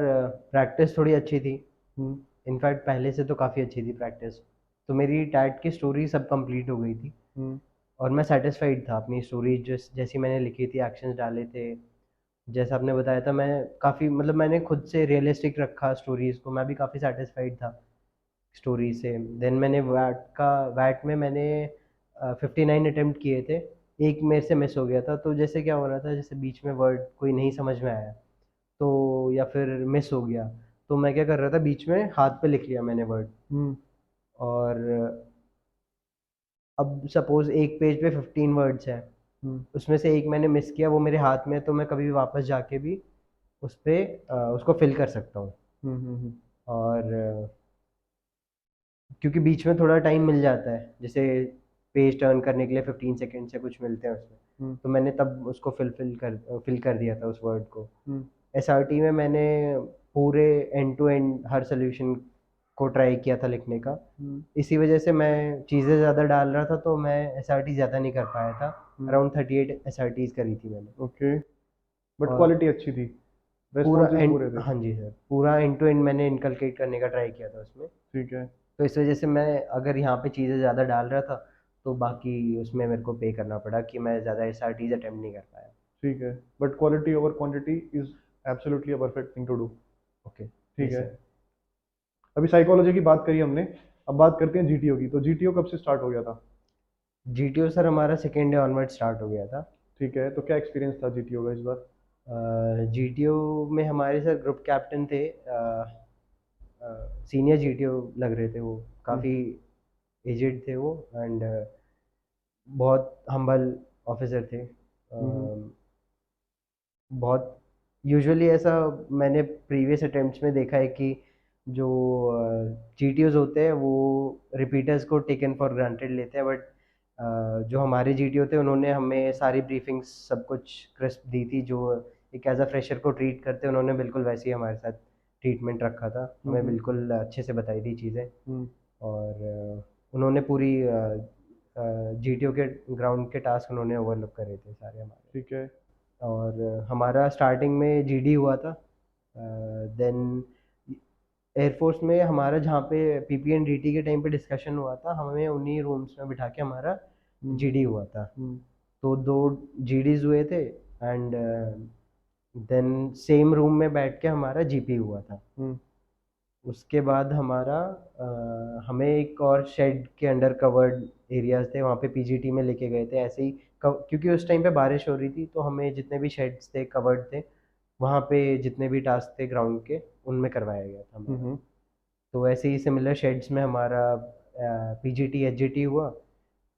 प्रैक्टिस थोड़ी अच्छी थी। हम्म। इनफैक्ट पहले से तो काफ़ी अच्छी थी प्रैक्टिस। तो मेरी टैट की स्टोरी सब कंप्लीट हो गई थी हम्म। और मैं सेटिस्फाइड था अपनी स्टोरी जैसी मैंने लिखी थी, एक्शंस डाले थे जैसा आपने बताया था। मैं काफ़ी मतलब मैंने खुद से रियलिस्टिक रखा स्टोरीज़ को, मैं भी काफ़ी सेटिस्फाइड था स्टोरी से। देन मैंने वैट में मैंने 59 अटेम्प्ट किए थे, एक मेरे से मिस हो गया था। तो जैसे क्या हो रहा था, जैसे बीच में वर्ड कोई नहीं समझ में आया तो या फिर मिस हो गया, तो मैं क्या कर रहा था, बीच में हाथ पे लिख लिया मैंने वर्ड। हम्म। और अब सपोज एक पेज पे 15 वर्ड्स हैं, हम्म। उसमें से एक मैंने मिस किया, वो मेरे हाथ में है, तो मैं कभी भी वापस जाके भी उस पे उसको फिल कर सकता हूँ। हम्म। और क्योंकि बीच में थोड़ा टाइम मिल जाता है, जैसे पेज टर्न करने के लिए 15 सेकेंड से कुछ मिलते हैं उसमें, हम्म। तो मैंने तब उसको फिल कर दिया था उस वर्ड को। हम्म। एसआरटी में मैंने पूरे एंड टू एंड हर सोल्यूशन को ट्राई किया था लिखने का। हम्म। इसी वजह से मैं चीज़ें ज़्यादा डाल रहा था, तो मैं एसआरटी ज़्यादा नहीं कर पाया था। हम्म। अराउंड 38 एसआरटीज करी थी मैंने। ओके। बट और क्वालिटी अच्छी थी, पूरा रेस्पॉन्सेज एंड, पूरे थे? हाँ जी सर, पूरा एंड टू एंड मैंने इनकलकेट करने का ट्राई किया था उसमें। ठीक है। तो इस वजह से मैं अगर यहाँ पे चीज़ें ज़्यादा डाल रहा था तो बाकी उसमें मेरे को पे करना पड़ा कि मैं ज़्यादा एसआरटीज अटेम्प्ट नहीं कर पाया। ठीक है, but quality over quantity is absolutely a perfect thing to do. Okay. ठीक यस है। सर। अभी साइकोलॉजी की बात करी हमने, अब बात करते हैं जीटीओ की। तो जीटीओ कब से स्टार्ट हो गया था? जीटीओ सर हमारा सेकेंड डे ऑनवर्ड स्टार्ट हो गया था। ठीक है, तो क्या एक्सपीरियंस था जीटीओ का इस बार? जीटीओ में हमारे सर ग्रुप कैप्टन थे, सीनियर जीटीओ लग रहे थे वो, हम्म। काफ़ी एजेड थे वो। एंड बहुत हम्बल ऑफिसर थे। हम्म। बहुत यूजुअली ऐसा मैंने प्रीवियस अटेम्प्ट्स में देखा है कि जो जीटीओज होते हैं वो रिपीटर्स को टेकन फॉर ग्रांटेड लेते हैं, बट जो हमारे जीटीओ थे उन्होंने हमें सारी ब्रीफिंग्स सब कुछ क्रिस्प दी थी, जो एक एज अ फ्रेशर को ट्रीट करते उन्होंने बिल्कुल वैसे ही हमारे साथ ट्रीटमेंट रखा था, हमें बिल्कुल अच्छे से बताई थी चीज़ें। हम्म। और उन्होंने पूरी जीटीओ के ग्राउंड के टास्क उन्होंने ओवरलुक करे थे सारे हमारे। ठीक है। और हमारा स्टार्टिंग में जीडी हुआ था, देन एयरफोर्स में हमारा जहाँ पे पीपी एंड डीटी के टाइम पे डिस्कशन हुआ था, हमें उन्हीं रूम्स में बिठा के हमारा जीडी हुआ था। हम्म। तो 2 जीडीज हुए थे, एंड देन सेम रूम में बैठ के हमारा जीपी हुआ था। हम्म। उसके बाद हमारा हमें एक और शेड के अंडर कवर्ड एरियाज थे, वहाँ पे पीजीटी में लेके गए थे ऐसे ही, क्योंकि उस टाइम पे बारिश हो रही थी, तो हमें जितने भी शेड्स थे कवर्ड थे, वहाँ पे जितने भी टास्क थे ग्राउंड के उनमें करवाया गया था हमारा। हम्म। तो ऐसे ही सिमिलर शेड्स में हमारा पीजीटी एचजीटी हुआ,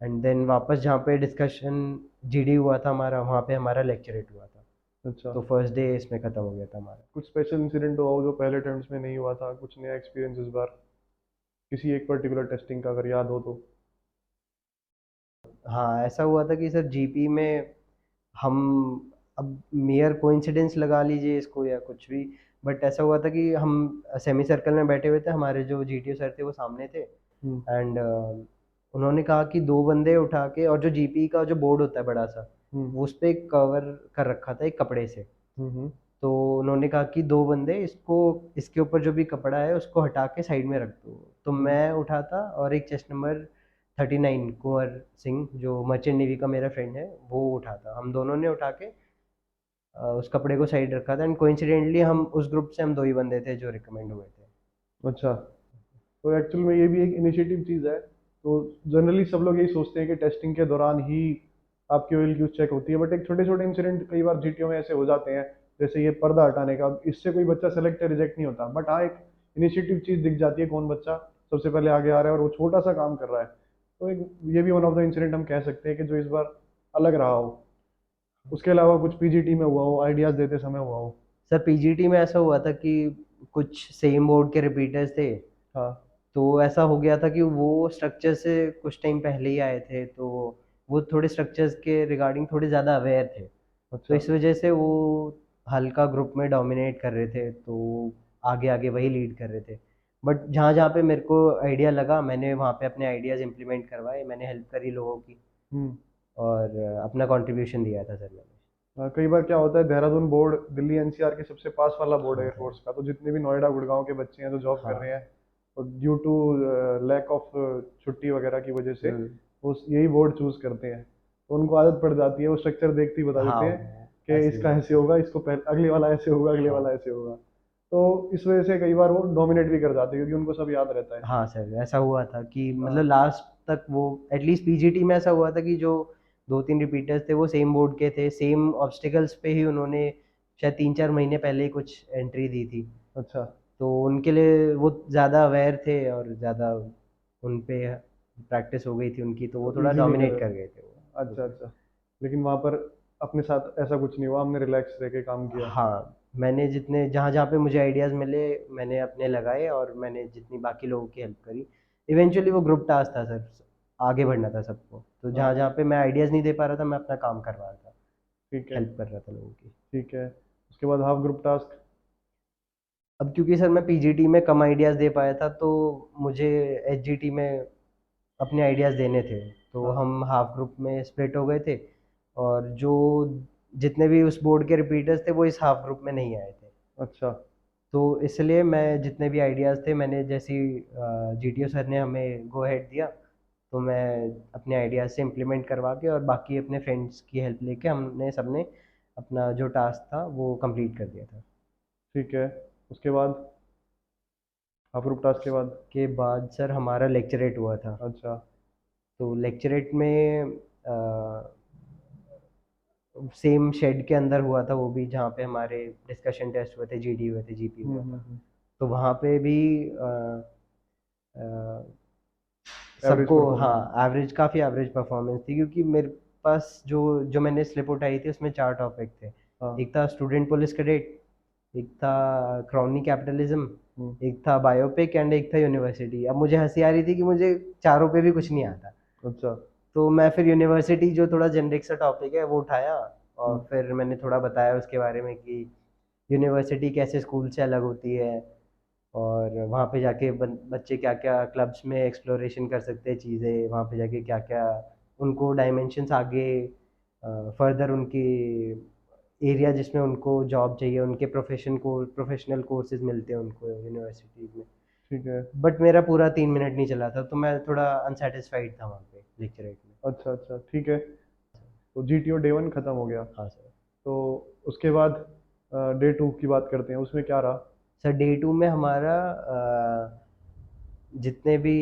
एंड देन वापस जहाँ पे डिस्कशन जीडी हुआ था हमारा, वहाँ पे हमारा लेक्चरेट हुआ था। अच्छा। तो फर्स्ट डे इसमें ख़त्म हो गया था हमारा। कुछ स्पेशल इंसिडेंट हुआ हो जो पहले अटेम्प्ट्स में नहीं हुआ था, कुछ नया एक्सपीरियंस इस बार किसी एक पर्टिकुलर टेस्टिंग का अगर याद हो तो? हाँ, ऐसा हुआ था कि सर जीपी में हम, अब मियर कोइंसिडेंस लगा लीजिए इसको या कुछ भी, बट ऐसा हुआ था कि हम सेमी सर्कल में बैठे हुए थे, हमारे जो जीटीओ सर थे वो सामने थे, हम्म। एंड उन्होंने कहा कि 2 बंदे उठा के, और जो जीपी का जो बोर्ड होता है बड़ा सा, हम्म। वो उस पे कवर कर रखा था एक कपड़े से। हम्म। तो उन्होंने कहा कि 2 बंदे इसको, इसके ऊपर जो भी कपड़ा है उसको हटा के साइड में रख दो। तो हम्म। मैं उठा था, और एक चेस्ट नंबर 39 कुंवर सिंह जो मर्चेंट नेवी का मेरा फ्रेंड है वो उठा था, हम दोनों ने उठा के उस कपड़े को साइड रखा था, एंड कोइंसिडेंटली हम उस ग्रुप से हम 2 ही बंदे थे जो रिकमेंड हुए थे। अच्छा। तो एक्चुअल में ये भी एक इनिशिएटिव चीज़ है। तो जनरली सब लोग यही सोचते हैं कि टेस्टिंग के दौरान ही आपकी ऑयल यूज चेक होती है, बट एक छोटे छोटे इंसिडेंट कई बार जीटीओ में ऐसे हो जाते हैं, जैसे ये पर्दा हटाने का। अब इससे कोई बच्चा सेलेक्ट या रिजेक्ट नहीं होता, बट हाँ एक इनिशिएटिव चीज़ दिख जाती है, कौन बच्चा सबसे पहले आगे आ रहा है और वो छोटा सा काम कर रहा है। तो एक ये भी वन ऑफ द इंसिडेंट हम कह सकते हैं कि जो इस बार अलग रहा हो। उसके अलावा कुछ पीजीटी में हुआ हो, आइडियाज देते समय हुआ हो? सर पीजीटी में ऐसा हुआ था कि कुछ सेम बोर्ड के रिपीटर्स थे, हाँ। तो ऐसा हो गया था कि वो स्ट्रक्चर से कुछ टाइम पहले ही आए थे, तो वो थोड़े स्ट्रक्चर्स के रिगार्डिंग थोड़े ज़्यादा अवेयर थे, तो अच्छा। इस वजह से वो हल्का ग्रुप में डोमिनेट कर रहे थे, तो आगे आगे वही लीड कर रहे थे। बट जहाँ जहाँ पे मेरे को आइडिया लगा, मैंने वहाँ पे अपने आइडियाज़ इम्प्लीमेंट करवाए, मैंने हेल्प करी लोगों की, हम्म। और अपना कंट्रीब्यूशन दिया था सर मैंने। कई बार क्या होता है, देहरादून बोर्ड दिल्ली एनसीआर के सबसे पास वाला बोर्ड है हाँ सर। एयरफोर्स का, तो जितने भी नोएडा गुड़गांव के बच्चे हैं जो जॉब कर हाँ। रहे हैं, और ड्यू टू लैक ऑफ छुट्टी वगैरह की वजह से हम्म। वो यही बोर्ड चूज करते हैं। तो उनको आदत पड़ जाती है, वो स्ट्रक्चर देखते ही बता हाँ, देते हैं वो कि ऐसे ही इसका होता ऐसे है। होगा, इसको पहले अगले वाला ऐसे होगा, अगले वाला हाँ। ऐसे होगा। तो इस वजह से कई बार वो डोमिनेट भी कर जाते हैं, क्योंकि उनको सब याद रहता है। हाँ सर, ऐसा हुआ था कि मतलब हाँ। लास्ट तक वो, एटलीस्ट पीजीटी में ऐसा हुआ था कि जो 2-3 रिपीटर्स थे वो सेम बोर्ड के थे, सेम ऑब्स्टिकल्स पे ही उन्होंने शायद 3-4 महीने पहले ही कुछ एंट्री दी थी, अच्छा। तो उनके लिए वो ज़्यादा अवेयर थे, और ज़्यादा उन पे प्रैक्टिस हो गई थी उनकी, तो वो तो थोड़ा इजीली कर। डोमिनेट कर गए थे वो अच्छा ग्रुप में। अच्छा। लेकिन वहाँ पर अपने साथ ऐसा कुछ नहीं हुआ, हमने रिलैक्स रह के काम किया। हाँ, मैंने जितने जहाँ जहाँ पे मुझे आइडियाज़ मिले मैंने अपने लगाए, और मैंने जितनी बाकी लोगों की हेल्प करी। इवेंचुअली वो ग्रुप टास्क था सर, आगे बढ़ना था सबको, तो जहाँ हाँ। जहाँ पे मैं आइडियाज़ नहीं दे पा रहा था मैं अपना काम करवा रहा था, ठीक है। हेल्प कर रहा था लोगों की। ठीक है। उसके बाद हाफ ग्रुप टास्क। अब क्योंकि सर मैं पीजीटी में कम आइडियाज़ दे पाया था, तो मुझे एचजीटी में अपने आइडियाज़ देने थे, तो हाँ। हम हाफ ग्रुप में स्प्लिट हो गए थे, और जो जितने भी उस बोर्ड के रिपीटर्स थे वो इस हाफ ग्रुप में नहीं आए थे, अच्छा। तो इसलिए मैं जितने भी आइडियाज़ थे मैंने, जैसी जीटीओ सर ने हमें गो अहेड दिया, तो मैं अपने आइडियाज़ से इम्प्लीमेंट करवा के, और बाकी अपने फ्रेंड्स की हेल्प लेके हमने सबने अपना जो टास्क था वो कंप्लीट कर दिया था। ठीक है। उसके बाद हाफ ग्रुप टास्क के बाद? उसके बाद सर हमारा लेक्चरेट हुआ था, अच्छा। तो लेक्चरेट में सेम शेड के अंदर हुआ था वो भी, जहाँ पे हमारे डिस्कशन टेस्ट हुए थे, जीडी हुए थे, जीपी हुआ था, तो वहाँ पे भी अ, एवरेज सबको, हाँ, परफॉर्मेंस। एवरेज, काफ़ी एवरेज परफॉर्मेंस थी, क्योंकि मेरे पास जो जो मैंने स्लिप उठाई थी उसमें 4 टॉपिक थे। हाँ। एक था स्टूडेंट पुलिस कैडेट, एक था क्रॉनी कैपिटलिज्म, हम्म। एक था बायोपिक, एंड एक था यूनिवर्सिटी। अब मुझे हंसी आ रही थी कि मुझे चारों पे भी कुछ नहीं आता, अच्छा। तो मैं फिर यूनिवर्सिटी जो थोड़ा जेनरिक सा टॉपिक है वो उठाया, और हम्म, फिर मैंने थोड़ा बताया उसके बारे में कि यूनिवर्सिटी कैसे स्कूल से अलग होती है, और वहाँ पे जाके बच्चे क्या क्या क्लब्स में एक्सप्लोरेशन कर सकते हैं चीज़ें, वहाँ पे जाके क्या क्या उनको डायमेंशंस आगे फर्दर उनकी एरिया जिसमें उनको जॉब चाहिए, उनके प्रोफेशनल कोर्सेज मिलते हैं उनको यूनिवर्सिटीज़ में। ठीक है। बट मेरा पूरा 3 मिनट नहीं चला था, तो मैं थोड़ा अनसेटिस्फाइड था वहाँ पे लेक्चरेट में। अच्छा अच्छा, ठीक है। तो GTO डे 1 खत्म हो गया। हाँ सर। तो उसके बाद डे 2 की बात करते हैं, उसमें क्या रहा? सर डे 2 में हमारा जितने भी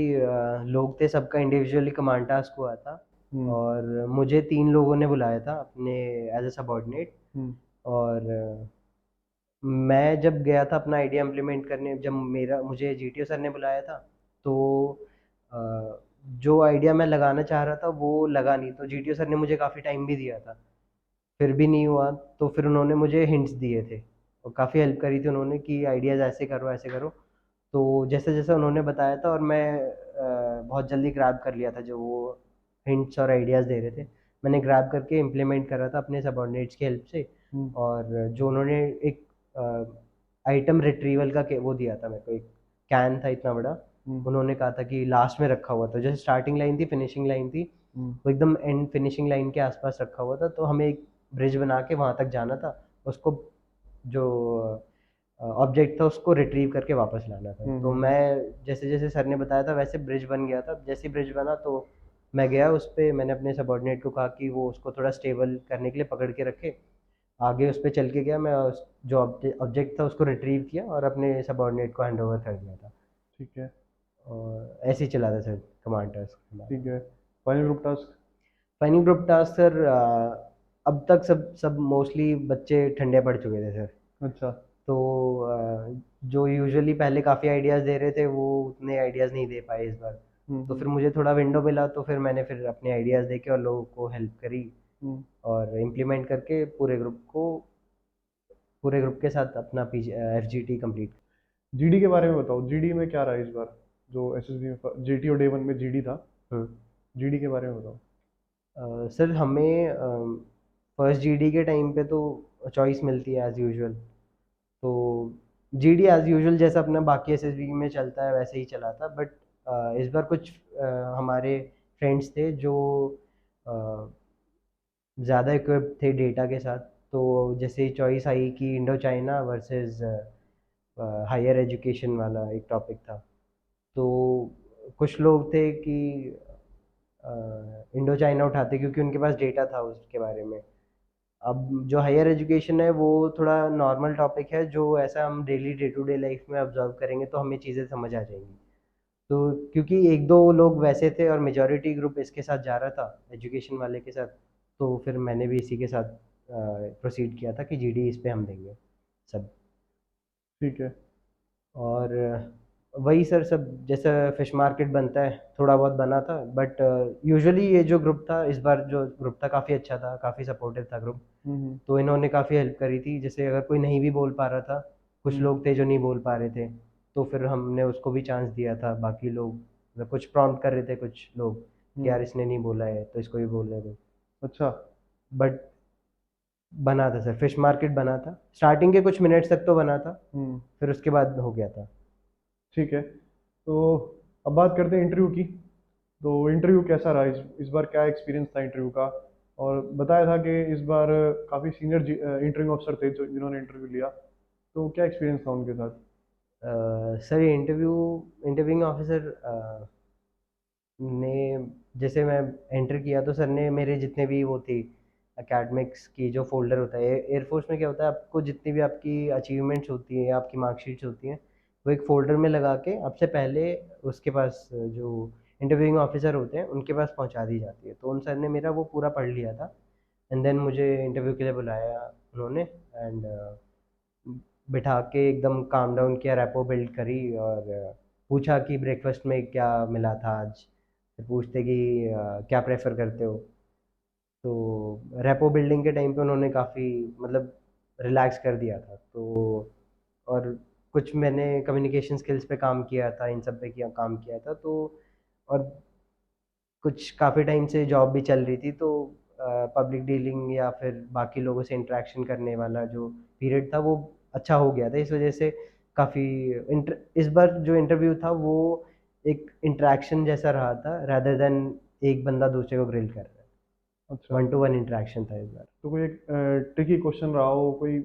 लोग थे सबका इंडिविजुअली कमांड टास्क हुआ था, हम्म। और मुझे 3 लोगों ने बुलाया था अपने एज ए सबॉर्डिनेट। हम्म। और मैं जब गया था अपना आइडिया इम्प्लीमेंट करने, जब मेरा मुझे जीटीओ सर ने बुलाया था, तो जो आइडिया मैं लगाना चाह रहा था वो लगा नहीं, तो जीटीओ सर ने मुझे काफ़ी टाइम भी दिया था, फिर भी नहीं हुआ। तो फिर उन्होंने मुझे हिंट्स दिए थे और काफ़ी हेल्प करी थी उन्होंने कि आइडियाज़ ऐसे करो ऐसे करो। तो जैसे जैसे उन्होंने बताया था, और मैं बहुत जल्दी ग्रैब कर लिया था जो वो हिंट्स और आइडियाज़ दे रहे थे, मैंने ग्रैब करके इम्प्लीमेंट करा था अपने सबॉर्डिनेट्स की हेल्प से। हम्म। और जो उन्होंने एक आइटम रिट्रीवल का वो दिया था मेरे को, एक कैन था इतना बड़ा, हम्म। उन्होंने कहा था कि लास्ट में रखा हुआ था, जैसे स्टार्टिंग लाइन थी फिनिशिंग लाइन थी, हम्म। वो एकदम एंड फिनिशिंग लाइन के आसपास रखा हुआ था, तो हमें एक ब्रिज बना के वहाँ तक जाना था, उसको जो ऑब्जेक्ट था उसको रिट्रीव करके वापस लाना था। तो हम्म। मैं जैसे जैसे सर ने बताया था वैसे ब्रिज बन गया था, जैसे ब्रिज बना तो मैं गया उस पर, मैंने अपने सबॉर्डिनेट को कहा कि वो उसको थोड़ा स्टेबल करने के लिए पकड़ के रखे, आगे उस पर चल के गया, मैं जो ऑब्जेक्ट था उसको रिट्रीव किया और अपने सबॉर्डिनेट को हैंड ओवर कर दिया था। ठीक है। और ऐसे ही चला था सर कमांड टास्क हमारा। ठीक है। Final group task. Final group task sir, अब तक सब मोस्टली बच्चे ठंडे पड़ चुके थे सर। अच्छा। तो जो यूजुअली पहले काफ़ी आइडियाज़ दे रहे थे वो उतने आइडियाज़ नहीं दे पाए इस बार। तो हम्म। फिर मुझे थोड़ा विंडो मिला, तो फिर मैंने फिर अपने आइडियाज़ दे के और लोगों को हेल्प करी, हम्म। और इम्प्लीमेंट करके पूरे ग्रुप के साथ अपना FGT कंप्लीट। GD के बारे में बताओ, GD में क्या रहा इस बार? जो SSB में GTO डे 1 में GD था, हम्म। GD के बारे में बताओ। सर हमें फर्स्ट जीडी के टाइम पे तो चॉइस मिलती है एज़ यूजुअल, तो जीडी एज़ यूजुअल जैसा अपना बाकी एसएसबी में चलता है वैसे ही चला था। बट इस बार कुछ हमारे फ्रेंड्स थे जो ज़्यादा इक्विप्ड थे डेटा के साथ, तो जैसे चॉइस आई कि Indo China versus higher education वाला एक टॉपिक था। तो कुछ लोग थे कि इंडो चाइना उठाते क्योंकि उनके पास डेटा था उसके बारे में। अब जो हायर एजुकेशन है वो थोड़ा नॉर्मल टॉपिक है, जो ऐसा हम daily day to day life में ऑब्जर्व करेंगे तो हमें चीज़ें समझ आ जाएंगी। तो क्योंकि एक दो लोग वैसे थे और मेजॉरिटी ग्रुप इसके साथ जा रहा था, एजुकेशन वाले के साथ, तो फिर मैंने भी इसी के साथ प्रोसीड किया था कि जीडी इस पे हम देंगे सब। ठीक है। और वही सर सब जैसा फिश मार्केट बनता है थोड़ा बहुत बना था, बट यूजुअली ये जो ग्रुप था इस बार जो ग्रुप था काफ़ी अच्छा था, काफ़ी सपोर्टिव था ग्रुप। हम्म। तो इन्होंने काफ़ी हेल्प करी थी, जैसे अगर कोई नहीं भी बोल पा रहा था, कुछ हम्म। लोग थे जो नहीं बोल पा रहे थे, तो फिर हमने उसको भी चांस दिया था। बाकी लोग मतलब कुछ प्रॉम्प्ट कर रहे थे कुछ लोग कि हम्म। यार इसने नहीं बोला है तो इसको भी बोलने दो। अच्छा। बट बना था सर, फिश मार्केट बना था, स्टार्टिंग के कुछ मिनट्स तक तो बना था, हम्म। फिर उसके बाद हो गया था। ठीक है। तो अब बात करते हैं इंटरव्यू की। तो इंटरव्यू कैसा रहा इस बार? क्या एक्सपीरियंस था इंटरव्यू का? और बताया था कि इस बार काफ़ी सीनियर इंटरव्यू अफसर थे जो जिन्होंने इंटरव्यू लिया, तो क्या एक्सपीरियंस था उनके साथ? सर इंटरव्यूइंग ऑफिसर ने, जैसे मैं एंटर किया तो सर ने मेरे जितने भी वो थी एकेडमिक्स की जो फोल्डर होता है, एयरफोर्स में क्या होता है, आपको जितनी भी आपकी अचीवमेंट्स होती हैं या आपकी मार्कशीट्स होती हैं वो एक फ़ोल्डर में लगा के आपसे पहले उसके पास जो इंटरव्यूइंग ऑफिसर होते हैं उनके पास पहुंचा दी जाती है। तो उन सर ने मेरा वो पूरा पढ़ लिया था, एंड देन मुझे इंटरव्यू के लिए बुलाया उन्होंने, एंड बिठा के एकदम काम डाउन किया, रैपो बिल्ड करी, और पूछा कि ब्रेकफास्ट में क्या मिला था आज, फिर पूछते कि क्या प्रेफर करते हो। तो रैपो बिल्डिंग के टाइम पे उन्होंने काफ़ी मतलब रिलैक्स कर दिया था। तो और कुछ मैंने कम्युनिकेशन स्किल्स पे काम किया था, इन सब पे किया काम किया था। तो और कुछ काफ़ी टाइम से जॉब भी चल रही थी, तो पब्लिक डीलिंग या फिर बाकी लोगों से इंटरेक्शन करने वाला जो पीरियड था वो अच्छा हो गया था। इस वजह से काफ़ी इस बार जो इंटरव्यू था वो एक इंटरेक्शन जैसा रहा था, रादर देन एक बंदा दूसरे को ग्रिल कर रहा है। अच्छा, 1 टू 1 इंटरेक्शन था इस बार। तो कोई एक ट्रिकी क्वेश्चन रहा हो, कोई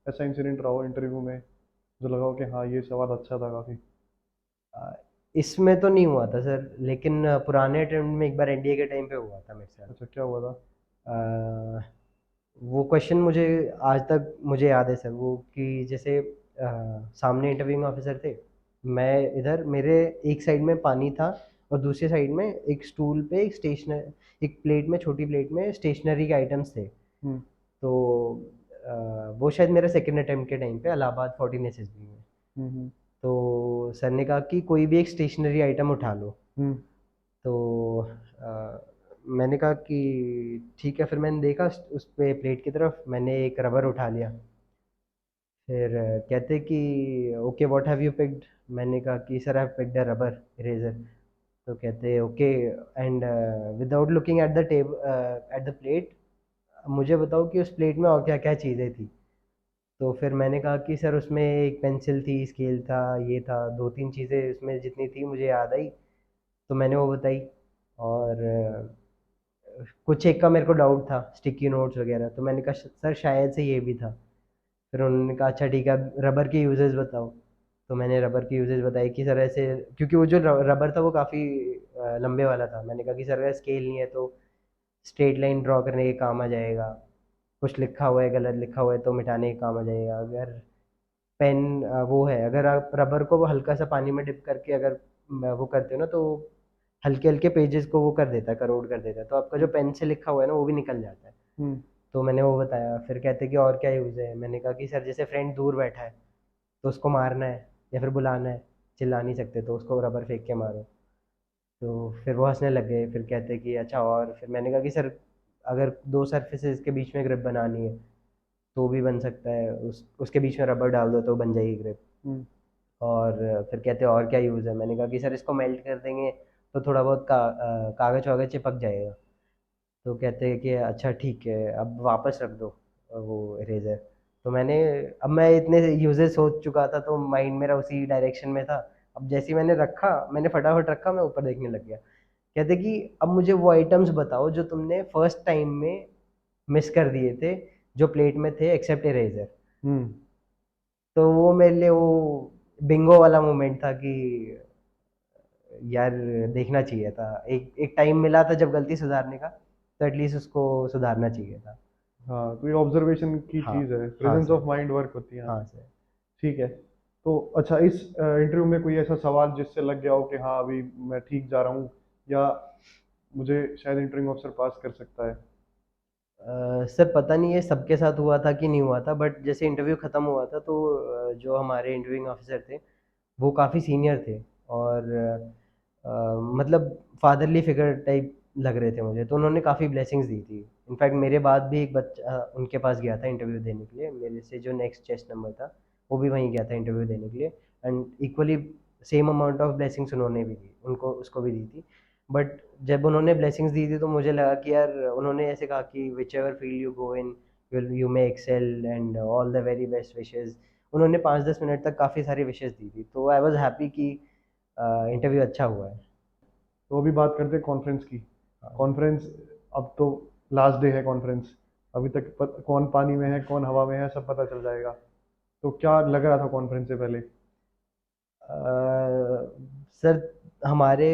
ऐसा इंसिडेंट रहा हो इंटरव्यू में जो लगा हो कि हाँ ये सवाल अच्छा था काफ़ी? अ, इसमें तो नहीं हुआ था सर, लेकिन पुराने अटेम्प्ट में एक बार एनडीए के टाइम पे हुआ था मेरे साथ। अच्छा, क्या हुआ था? अ, वो क्वेश्चन मुझे आज तक मुझे याद है सर, वो कि जैसे सामने इंटरव्यूइंग ऑफिसर थे, मैं इधर, मेरे एक साइड में पानी था और दूसरी साइड में एक स्टूल पे एक स्टेशनर, एक प्लेट में, छोटी प्लेट में स्टेशनरी के आइटम्स थे। हम्म। तो वो शायद मेरा सेकंड अटेम्प्ट के टाइम पे इलाहाबाद 14 एसएसबी में। हम्म। तो सर ने कहा कि कोई भी एक स्टेशनरी आइटम उठा लो। हम्म। तो मैंने कहा कि ठीक है, फिर मैंने देखा उस पे प्लेट की तरफ, मैंने एक रबर उठा लिया। फिर कहते कि okay what have you picked. मैंने कहा कि sir I have picked a rubber eraser. तो कहते okay, and without looking at the at the plate, मुझे बताओ कि उस प्लेट में और क्या क्या चीज़ें थी। तो फिर मैंने कहा कि सर उसमें एक पेंसिल थी, स्केल था, ये था, दो तीन चीज़ें उसमें जितनी थी मुझे याद आई, तो मैंने वो बताई। और कुछ एक का मेरे को डाउट था, स्टिकी नोट्स वगैरह, तो मैंने कहा सर शायद से ये भी था। फिर उन्होंने कहा अच्छा ठीक है, अब रबर के यूजेस बताओ। तो मैंने रबर के यूजेस बताए कि सर ऐसे, क्योंकि वो जो रबर था वो काफ़ी लंबे वाला था। मैंने कहा कि सर अगर स्केल नहीं है तो स्ट्रेट लाइन ड्रॉ करने के काम आ जाएगा, कुछ लिखा हुआ है, गलत लिखा हुआ है तो मिटाने के काम आ जाएगा। अगर पेन वो है, अगर आप रबर को वो हल्का सा पानी में डिप करके अगर वो करते हो ना, तो हल्के हल्के पेजेस को वो कर देता है, करोड कर देता है, तो आपका जो हम्म। पेन से लिखा हुआ है ना वो भी निकल जाता है। हम्म। तो मैंने वो बताया। फिर कहते कि और क्या यूज़ है। मैंने कहा कि सर जैसे फ्रेंड दूर बैठा है तो उसको मारना है या फिर बुलाना है, चिल्ला नहीं सकते तो उसको रबर फेंक के मारो। तो फिर वो हंसने लग गए। फिर कहते कि अच्छा, और फिर मैंने कहा कि सर अगर दो सरफेसेस के बीच में ग्रिप बनानी है तो भी बन सकता है, उसके बीच में रबर डाल दो तो बन जाएगी ग्रिप। हम्म। और फिर कहते और क्या यूज़ है। मैंने कहा कि सर इसको मेल्ट कर देंगे तो थोड़ा बहुत कागज़ वागज़ चिपक जाएगा। तो कहते हैं कि अच्छा ठीक है, अब वापस रख दो वो इरेज़र। तो मैंने, अब मैं इतने यूजेस सोच चुका था तो माइंड मेरा उसी डायरेक्शन में था। अब जैसे ही मैंने रखा, मैंने फटाफट रखा, मैं ऊपर देखने लग गया। कहते कि अब मुझे वो आइटम्स बताओ जो तुमने फर्स्ट टाइम में मिस कर दिए थे, जो प्लेट में थे एक्सेप्ट इरेज़र। हम्म। तो वो मेरे लिए वो बिंगो वाला मोमेंट था कि यार देखना चाहिए था, एक एक टाइम मिला था जब गलती सुधारने का, तो एटलीस्ट उसको सुधारना चाहिए था। हाँ, तो ये ऑब्जर्वेशन की हाँ, चीज़ है, हाँ presence of sir, mind work होती है यहाँ हाँ पे। सर। ठीक है। तो अच्छा, इस इंटरव्यू में कोई ऐसा सवाल जिससे लग गया हो कि हाँ अभी मैं ठीक जा रहा हूँ, या मुझे शायद इंटरव्यू अफसर पास कर सकता है? सर पता नहीं ये सबके साथ हुआ था कि नहीं हुआ था, बट जैसे इंटरव्यू ख़त्म हुआ था तो जो हमारे इंटरव्यूइंग ऑफिसर थे वो काफ़ी सीनियर थे, और मतलब फादरली फिगर टाइप लग रहे थे मुझे, तो उन्होंने काफ़ी ब्लेसिंग्स दी थी। इनफैक्ट मेरे बाद भी एक बच्चा उनके पास गया था इंटरव्यू देने के लिए, मेरे से जो नेक्स्ट चेस्ट नंबर था वो भी वहीं गया था इंटरव्यू देने के लिए। And equally same amount of blessings उन्होंने भी दी, उनको उसको भी दी थी। बट जब उन्होंने ब्लेसिंग्स दी थी तो मुझे लगा कि यार, उन्होंने ऐसे कहा कि whichever field you go in you may excel and all the very best wishes. उन्होंने 5-10 मिनट तक काफ़ी सारी विशेज़ दी थी, तो आई वॉज़ हैप्पी कि इंटरव्यू अच्छा हुआ है। तो अभी बात करते हैं कॉन्फ्रेंस की। हाँ। कॉन्फ्रेंस, अब तो लास्ट डे है कॉन्फ्रेंस। अभी तक कौन पानी में है कौन हवा में है सब पता चल जाएगा। तो क्या लग रहा था कॉन्फ्रेंस से पहले? सर हमारे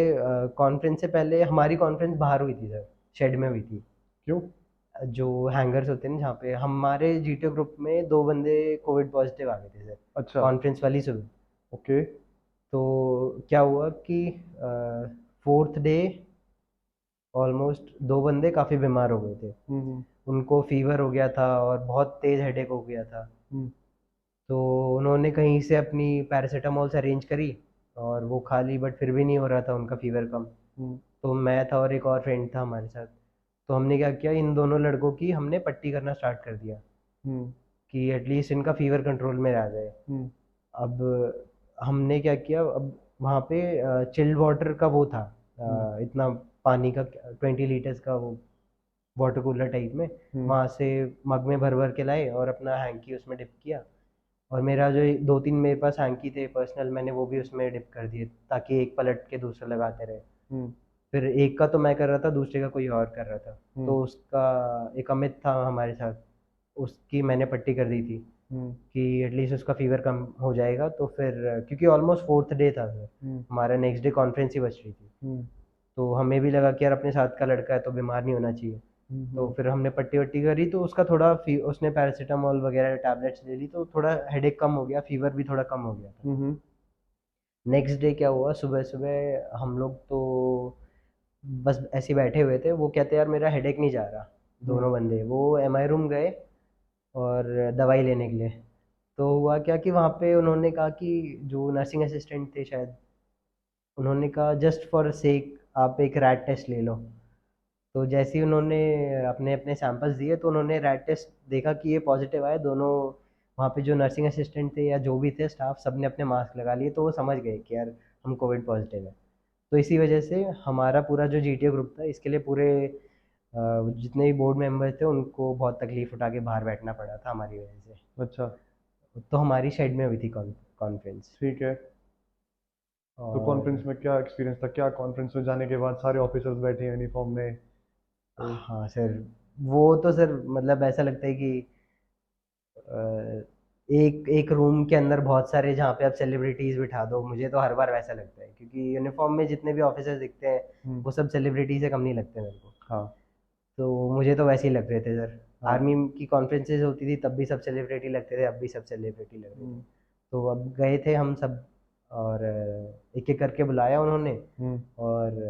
कॉन्फ्रेंस से पहले हमारी कॉन्फ्रेंस बाहर हुई थी सर, शेड में हुई थी। क्यों? जो हैंगर्स होते हैं ना, जहाँ पे हमारे जीटीओ ग्रुप में 2 बंदे कोविड पॉजिटिव आ गए थे सर, अच्छा। कॉन्फ्रेंस वाली सुबह। ओके। तो क्या हुआ कि फोर्थ डे ऑलमोस्ट 2 बंदे काफ़ी बीमार हो गए थे। हम्म। उनको फीवर हो गया था और बहुत तेज़ हेडेक हो गया था। हम्म। तो उन्होंने कहीं से अपनी पैरासीटामॉल से अरेंज करी और वो खा ली, बट फिर भी नहीं हो रहा था उनका फीवर कम। हम्म। तो मैं था और एक और फ्रेंड था हमारे साथ। तो हमने क्या किया, इन दोनों लड़कों की हमने पट्टी करना स्टार्ट कर दिया हम्म। कि एटलीस्ट इनका फीवर कंट्रोल में आ जाए। हम्म। अब हमने क्या किया, अब वहाँ पे चिल्ड वाटर का वो था, हम्म। इतना पानी का 20 लीटर्स का वो वाटर कूलर टाइप में, वहाँ से मग में भर भर के लाए और अपना हैंकी उसमें डिप किया। और मेरा जो 2-3 मेरे पास हैंकी थे पर्सनल, मैंने वो भी उसमें डिप कर दिए ताकि एक पलट के दूसरा लगाते रहे। फिर एक का तो मैं कर रहा था, दूसरे का कोई और कर रहा था। तो उसका एक अमित था हमारे साथ, उसकी मैंने पट्टी कर दी थी कि एटलीस्ट उसका फीवर कम हो जाएगा। तो फिर क्योंकि ऑलमोस्ट 4th डे था सर, हमारा नेक्स्ट डे कॉन्फ्रेंस ही बच रही थी, तो हमें भी लगा कि यार अपने साथ का लड़का है तो बीमार नहीं होना चाहिए। तो फिर हमने पट्टी वट्टी करी, तो उसका थोड़ा उसने पैरासीटामोल वगैरह टैबलेट्स ले ली, तो थोड़ा हेडेक कम हो गया, फीवर भी थोड़ा कम हो गया था। नेक्स्ट डे क्या हुआ, सुबह सुबह हम लोग तो बस ऐसे ही बैठे हुए थे, वो कहते यार मेरा हेडेक नहीं जा रहा। दोनों बंदे वो एमआई रूम गए और दवाई लेने के लिए। तो हुआ क्या कि वहाँ पे उन्होंने कहा कि जो नर्सिंग असिस्टेंट थे शायद, उन्होंने कहा जस्ट फॉर सेक आप एक रैट टेस्ट ले लो। तो जैसे ही उन्होंने अपने अपने सैंपल्स दिए, तो उन्होंने रैट टेस्ट देखा कि ये पॉजिटिव आए दोनों। वहाँ पे जो नर्सिंग असिस्टेंट थे या जो भी थे स्टाफ, सब ने अपने मास्क लगा लिए, तो वो समझ गए कि यार हम कोविड पॉजिटिव है। तो इसी वजह से हमारा पूरा जो जीटीए ग्रुप था, इसके लिए पूरे जितने भी बोर्ड मेंबर्स थे उनको बहुत तकलीफ उठा के बाहर बैठना पड़ा था हमारी वजह से। अच्छा। तो हमारी साइड में हुई थी कॉन्फ्रेंस। ठीक है। तो और कॉन्फ्रेंस में क्या एक्सपीरियंस था, क्या कॉन्फ्रेंस में जाने के बाद सारे ऑफिसर्स बैठे हैं यूनिफॉर्म में तो? हाँ सर, वो तो सर मतलब ऐसा लगता है कि अ, एक एक रूम के अंदर बहुत सारे, जहाँ पे आप सेलिब्रिटीज बिठा दो, मुझे तो हर बार वैसा लगता है, क्योंकि यूनिफॉर्म में जितने भी ऑफिसर्स दिखते हैं हम्म। वो सब सेलिब्रिटी से कम नहीं लगते मेरे को। हाँ। तो मुझे तो वैसे ही लग रहे थे सर। हाँ। आर्मी की कॉन्फ्रेंसेज होती थी तब भी सब सेलिब्रिटी लगते थे, अब भी सब सेलिब्रिटी लग रहे थे। हम्म। तो अब गए थे हम सब, और एक एक करके बुलाया उन्होंने। हम्म। और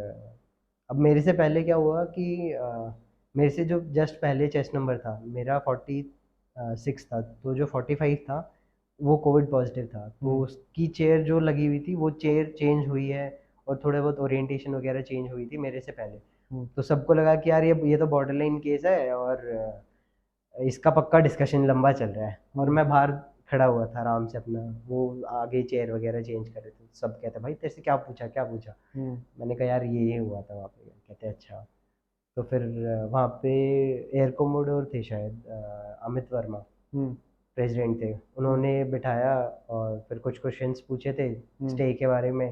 अब मेरे से पहले क्या हुआ कि मेरे से जो जस्ट पहले चेस्ट नंबर था, मेरा 46 था, तो जो 45 था वो कोविड पॉजिटिव था। तो उसकी चेयर जो लगी हुई थी वो चेयर चेंज हुई है, और थोड़े बहुत ओरिएंटेशन वगैरह चेंज हुई थी मेरे से पहले। तो सबको लगा कि यार ये तो बॉर्डरलाइन केस है, और इसका पक्का डिस्कशन लंबा चल रहा है। और मैं बाहर खड़ा हुआ था आराम से अपना, वो आगे चेयर वगैरह चेंज कर रहे थे। सब कहते भाई तेरे से क्या पूछा क्या पूछा। मैंने कहा यार ये हुआ था वहाँ पे। कहते अच्छा। तो फिर वहाँ पे एयर कोमोडोर थे शायद, अमित वर्मा प्रेसिडेंट थे, उन्होंने बिठाया और फिर कुछ क्वेश्चंस पूछे थे स्टे के बारे में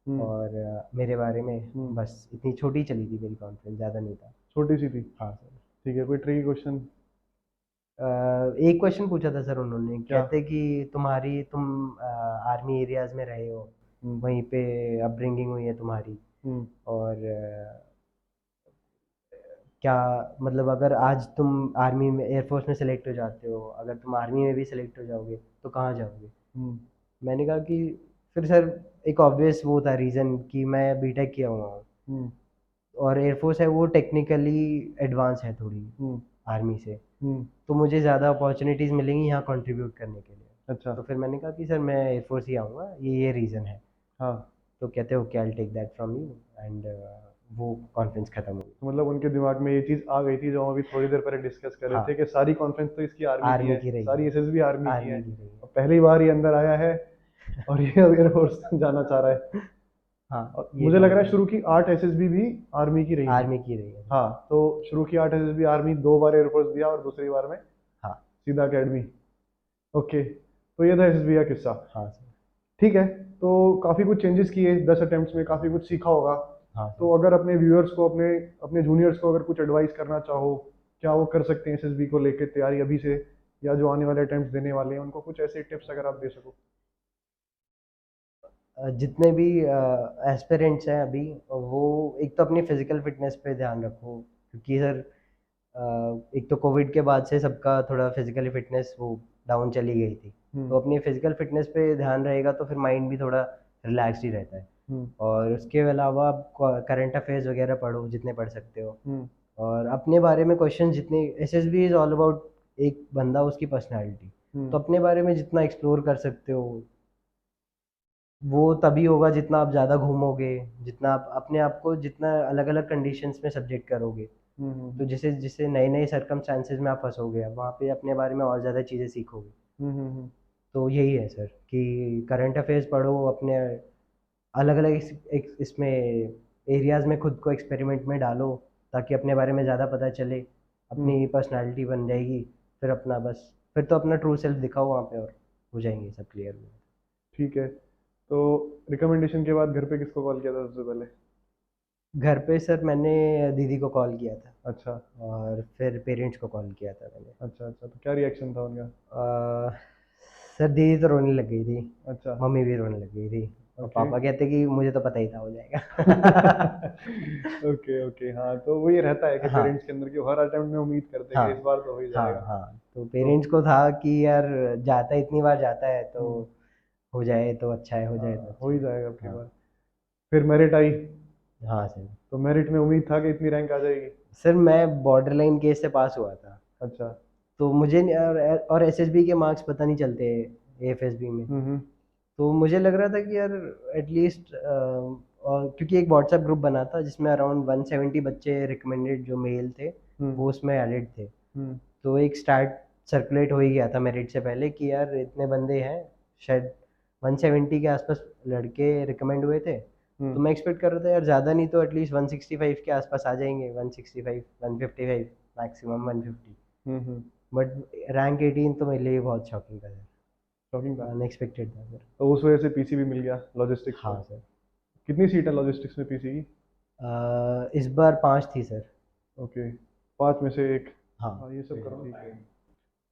और मेरे बारे में। बस इतनी छोटी चली थी मेरी कॉन्फ्रेंस, ज़्यादा नहीं था। छोटी सी थी। हाँ सर। ठीक है, कोई ट्रिकी क्वेश्चन? एक क्वेश्चन पूछा था सर उन्होंने, क्या? कहते कि तुम आर्मी एरियाज में रहे हो, हम्म। वहीं पे अपब्रिंगिंग हुई है तुम्हारी, हम्म। और क्या मतलब अगर आज तुम आर्मी में एयरफोर्स में सेलेक्ट हो जाते हो, अगर तुम आर्मी में भी सेलेक्ट हो जाओगे तो कहाँ जाओगे? हम्म। मैंने कहा कि फिर सर एक ऑब्वियस वो था रीज़न कि मैं बीटेक किया हुआ हूँ, हम्म। और एयरफोर्स है वो टेक्निकली एडवांस है थोड़ी हम्म। आर्मी से। हम्म। तो मुझे ज़्यादा अपॉर्चुनिटीज़ मिलेंगी यहाँ कंट्रीब्यूट करने के लिए। अच्छा। तो फिर मैंने कहा कि सर मैं एयरफोर्स ही आऊँगा, ये रीज़न है। हाँ। तो कहते okay I will take that from you, and वो कॉन्फ्रेंस खत्म हो गई। तो मतलब उनके दिमाग में ये चीज़ आ गई थी जो हम अभी थोड़ी देर पहले डिस्कस कर रहे थे हाँ, कि सारी कॉन्फ्रेंस तो इसकी आर्मी की आर्मी है, की रही सारी है, एसएसबी आर्मी की है, आर्मी की रही है। और पहली बार ये अंदर आया है और ये अब एयरफोर्स जाना चाह रहा है। हाँ, और ये मुझे लग रहा है कॉन्फ्रेंस शुरू की 8 एसएसबी भी आर्मी की रही थी। आर्मी की रही है। हाँ, तो शुरू की 8 एसएसबी आर्मी, 2 बार एयरफोर्स दिया और दूसरी बार में हाँ। सीधा अकेडमी। ओके, तो ये था एसएसबी का किस्सा। हाँ सर। ठीक है। तो काफ़ी कुछ चेंजेस किए 10 अटेम्प्ट्स में, काफ़ी कुछ सीखा होगा। हाँ तो सर। अगर अपने व्यूअर्स को, अपने अपने जूनियर्स को अगर कुछ एडवाइस करना चाहो, क्या वो कर सकते हैं एसएसबी को लेके तैयारी अभी से, या जो आने वाले अटेम्प्ट्स देने वाले हैं उनको कुछ ऐसे टिप्स अगर आप दे सको? जितने भी एस्पिरेंट्स हैं अभी, वो एक तो अपनी फिजिकल फिटनेस पे ध्यान रखो, क्योंकि सर एक तो कोविड के बाद से सबका थोड़ा फिजिकली फिटनेस वो डाउन चली गई थी। हम्म। तो अपनी फिजिकल फिटनेस पे ध्यान रहेगा तो फिर माइंड भी थोड़ा रिलैक्स्ड ही रहता है। हम्म। और उसके अलावा आप करंट अफेयर्स वगैरह पढ़ो जितने पढ़ सकते हो। हम्म। और अपने बारे में क्वेश्चन जितने, एसएसबी इज़ ऑल अबाउट एक बंदा उसकी पर्सनैलिटी। हम्म। तो अपने बारे में जितना एक्सप्लोर कर सकते हो, वो तभी होगा जितना आप ज़्यादा घूमोगे, जितना आप अपने आप को जितना अलग अलग कंडीशंस में सब्जेक्ट करोगे। हम्म। तो जिससे जिससे नए नए सर्कमस्टांसेस में आप फंसोगे, अब वहाँ पे अपने बारे में और ज़्यादा चीज़ें सीखोगे। हम्म। हम्म। तो यही है सर कि करंट अफेयर्स पढ़ो, अपने अलग अलग इसमें एरियाज़ में खुद को एक्सपेरिमेंट में डालो, ताकि अपने बारे में ज़्यादा पता चले, अपनी पर्सनालिटी बन जाएगी, फिर अपना बस, फिर तो अपना ट्रू सेल्फ दिखाओ वहाँ पे और हो जाएंगे सब क्लियर। ठीक है। तो रिकमेंडेशन के बाद घर पे किसको कॉल किया था सबसे पहले? घर पे सर मैंने दीदी को कॉल किया था, अच्छा और फिर पेरेंट्स को कॉल किया था मैंने। अच्छा अच्छा, तो क्या रिएक्शन था उनका? अ, सर दीदी तो रोने लग गई थी, अच्छा। मम्मी भी रोने लग गई थी, और ओके। पापा कहते कि मुझे तो पता ही था हो जाएगा। ओके ओके, हाँ तो वो ये रहता है कि हाँ पेरेंट्स के अंदर की हर अटेम्प्ट में उम्मीद करते हैं हाँ कि इस बार तो हो ही हाँ जाएगा। हाँ, तो तो पेरेंट्स को था कि यार जाता है, इतनी बार जाता है तो हम्म, हो जाए तो अच्छा है, हो जाए तो हाँ हो अच्छा ही है। जाएगा आपकी हाँ बार। फिर मेरिट आई, हाँ सर। तो मेरिट में उम्मीद था कि इतनी रैंक आ जाएगी? सर मैं बॉर्डर लाइन केस से पास हुआ था, अच्छा। तो मुझे और एसएसबी के मार्क्स पता नहीं चलते एएफएसबी में, हम्म। तो मुझे लग रहा था कि यार एटलीस्ट, और क्योंकि एक व्हाट्सएप ग्रुप बना था जिसमें अराउंड 170 बच्चे रिकमेंडेड जो मेल थे हम्म। वो उसमें एडेड थे, हम्म। तो एक स्टार्ट सर्कुलेट हो ही गया था मेरिट से पहले कि यार इतने बंदे हैं, शायद 170 के आसपास लड़के रिकमेंड हुए थे, तो हम्म। मैं एक्सपेक्ट कर रहा था यार ज़्यादा नहीं तो एटलीस्ट 165 के आसपास आ जाएंगे, 165 155 मैक्सिमम 150, हम्म। बट रैंक 18 तो मेरे लिए बहुत शॉकिंग था शॉकिंग था। सर, अनएक्सपेक्टेड था सर। तो उस वजह से पीसी भी मिल गया लॉजिस्टिक्स में। हाँ सर। कितनी सीट है लॉजिस्टिक्स में पीसी की? इस बार 5 थी सर। ओके, 5 में से एक। हाँ। हाँ ये सब करो, ठीक है।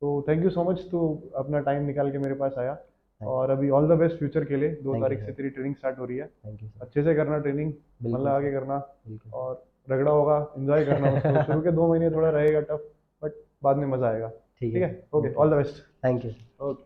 तो थैंक यू सो मच, तू अपना टाइम निकाल के मेरे पास आया। थैंक और अभी ऑल द बेस्ट फ्यूचर के लिए, दो थैंक यू तारीख से सर। तेरी ट्रेनिंग स्टार्ट हो रही है। Thank you sir. अच्छे से करना ट्रेनिंग, मन बिल्कुल लगा सर। के करना। बिल्कुल और रगड़ा होगा, एंजॉय करना उसको, शुरू के 2 महीने थोड़ा रहेगा टफ, बट बाद में मज़ा आएगा। ठीक ठीक है है, sir. Okay, okay. All the best. Thank you. Okay.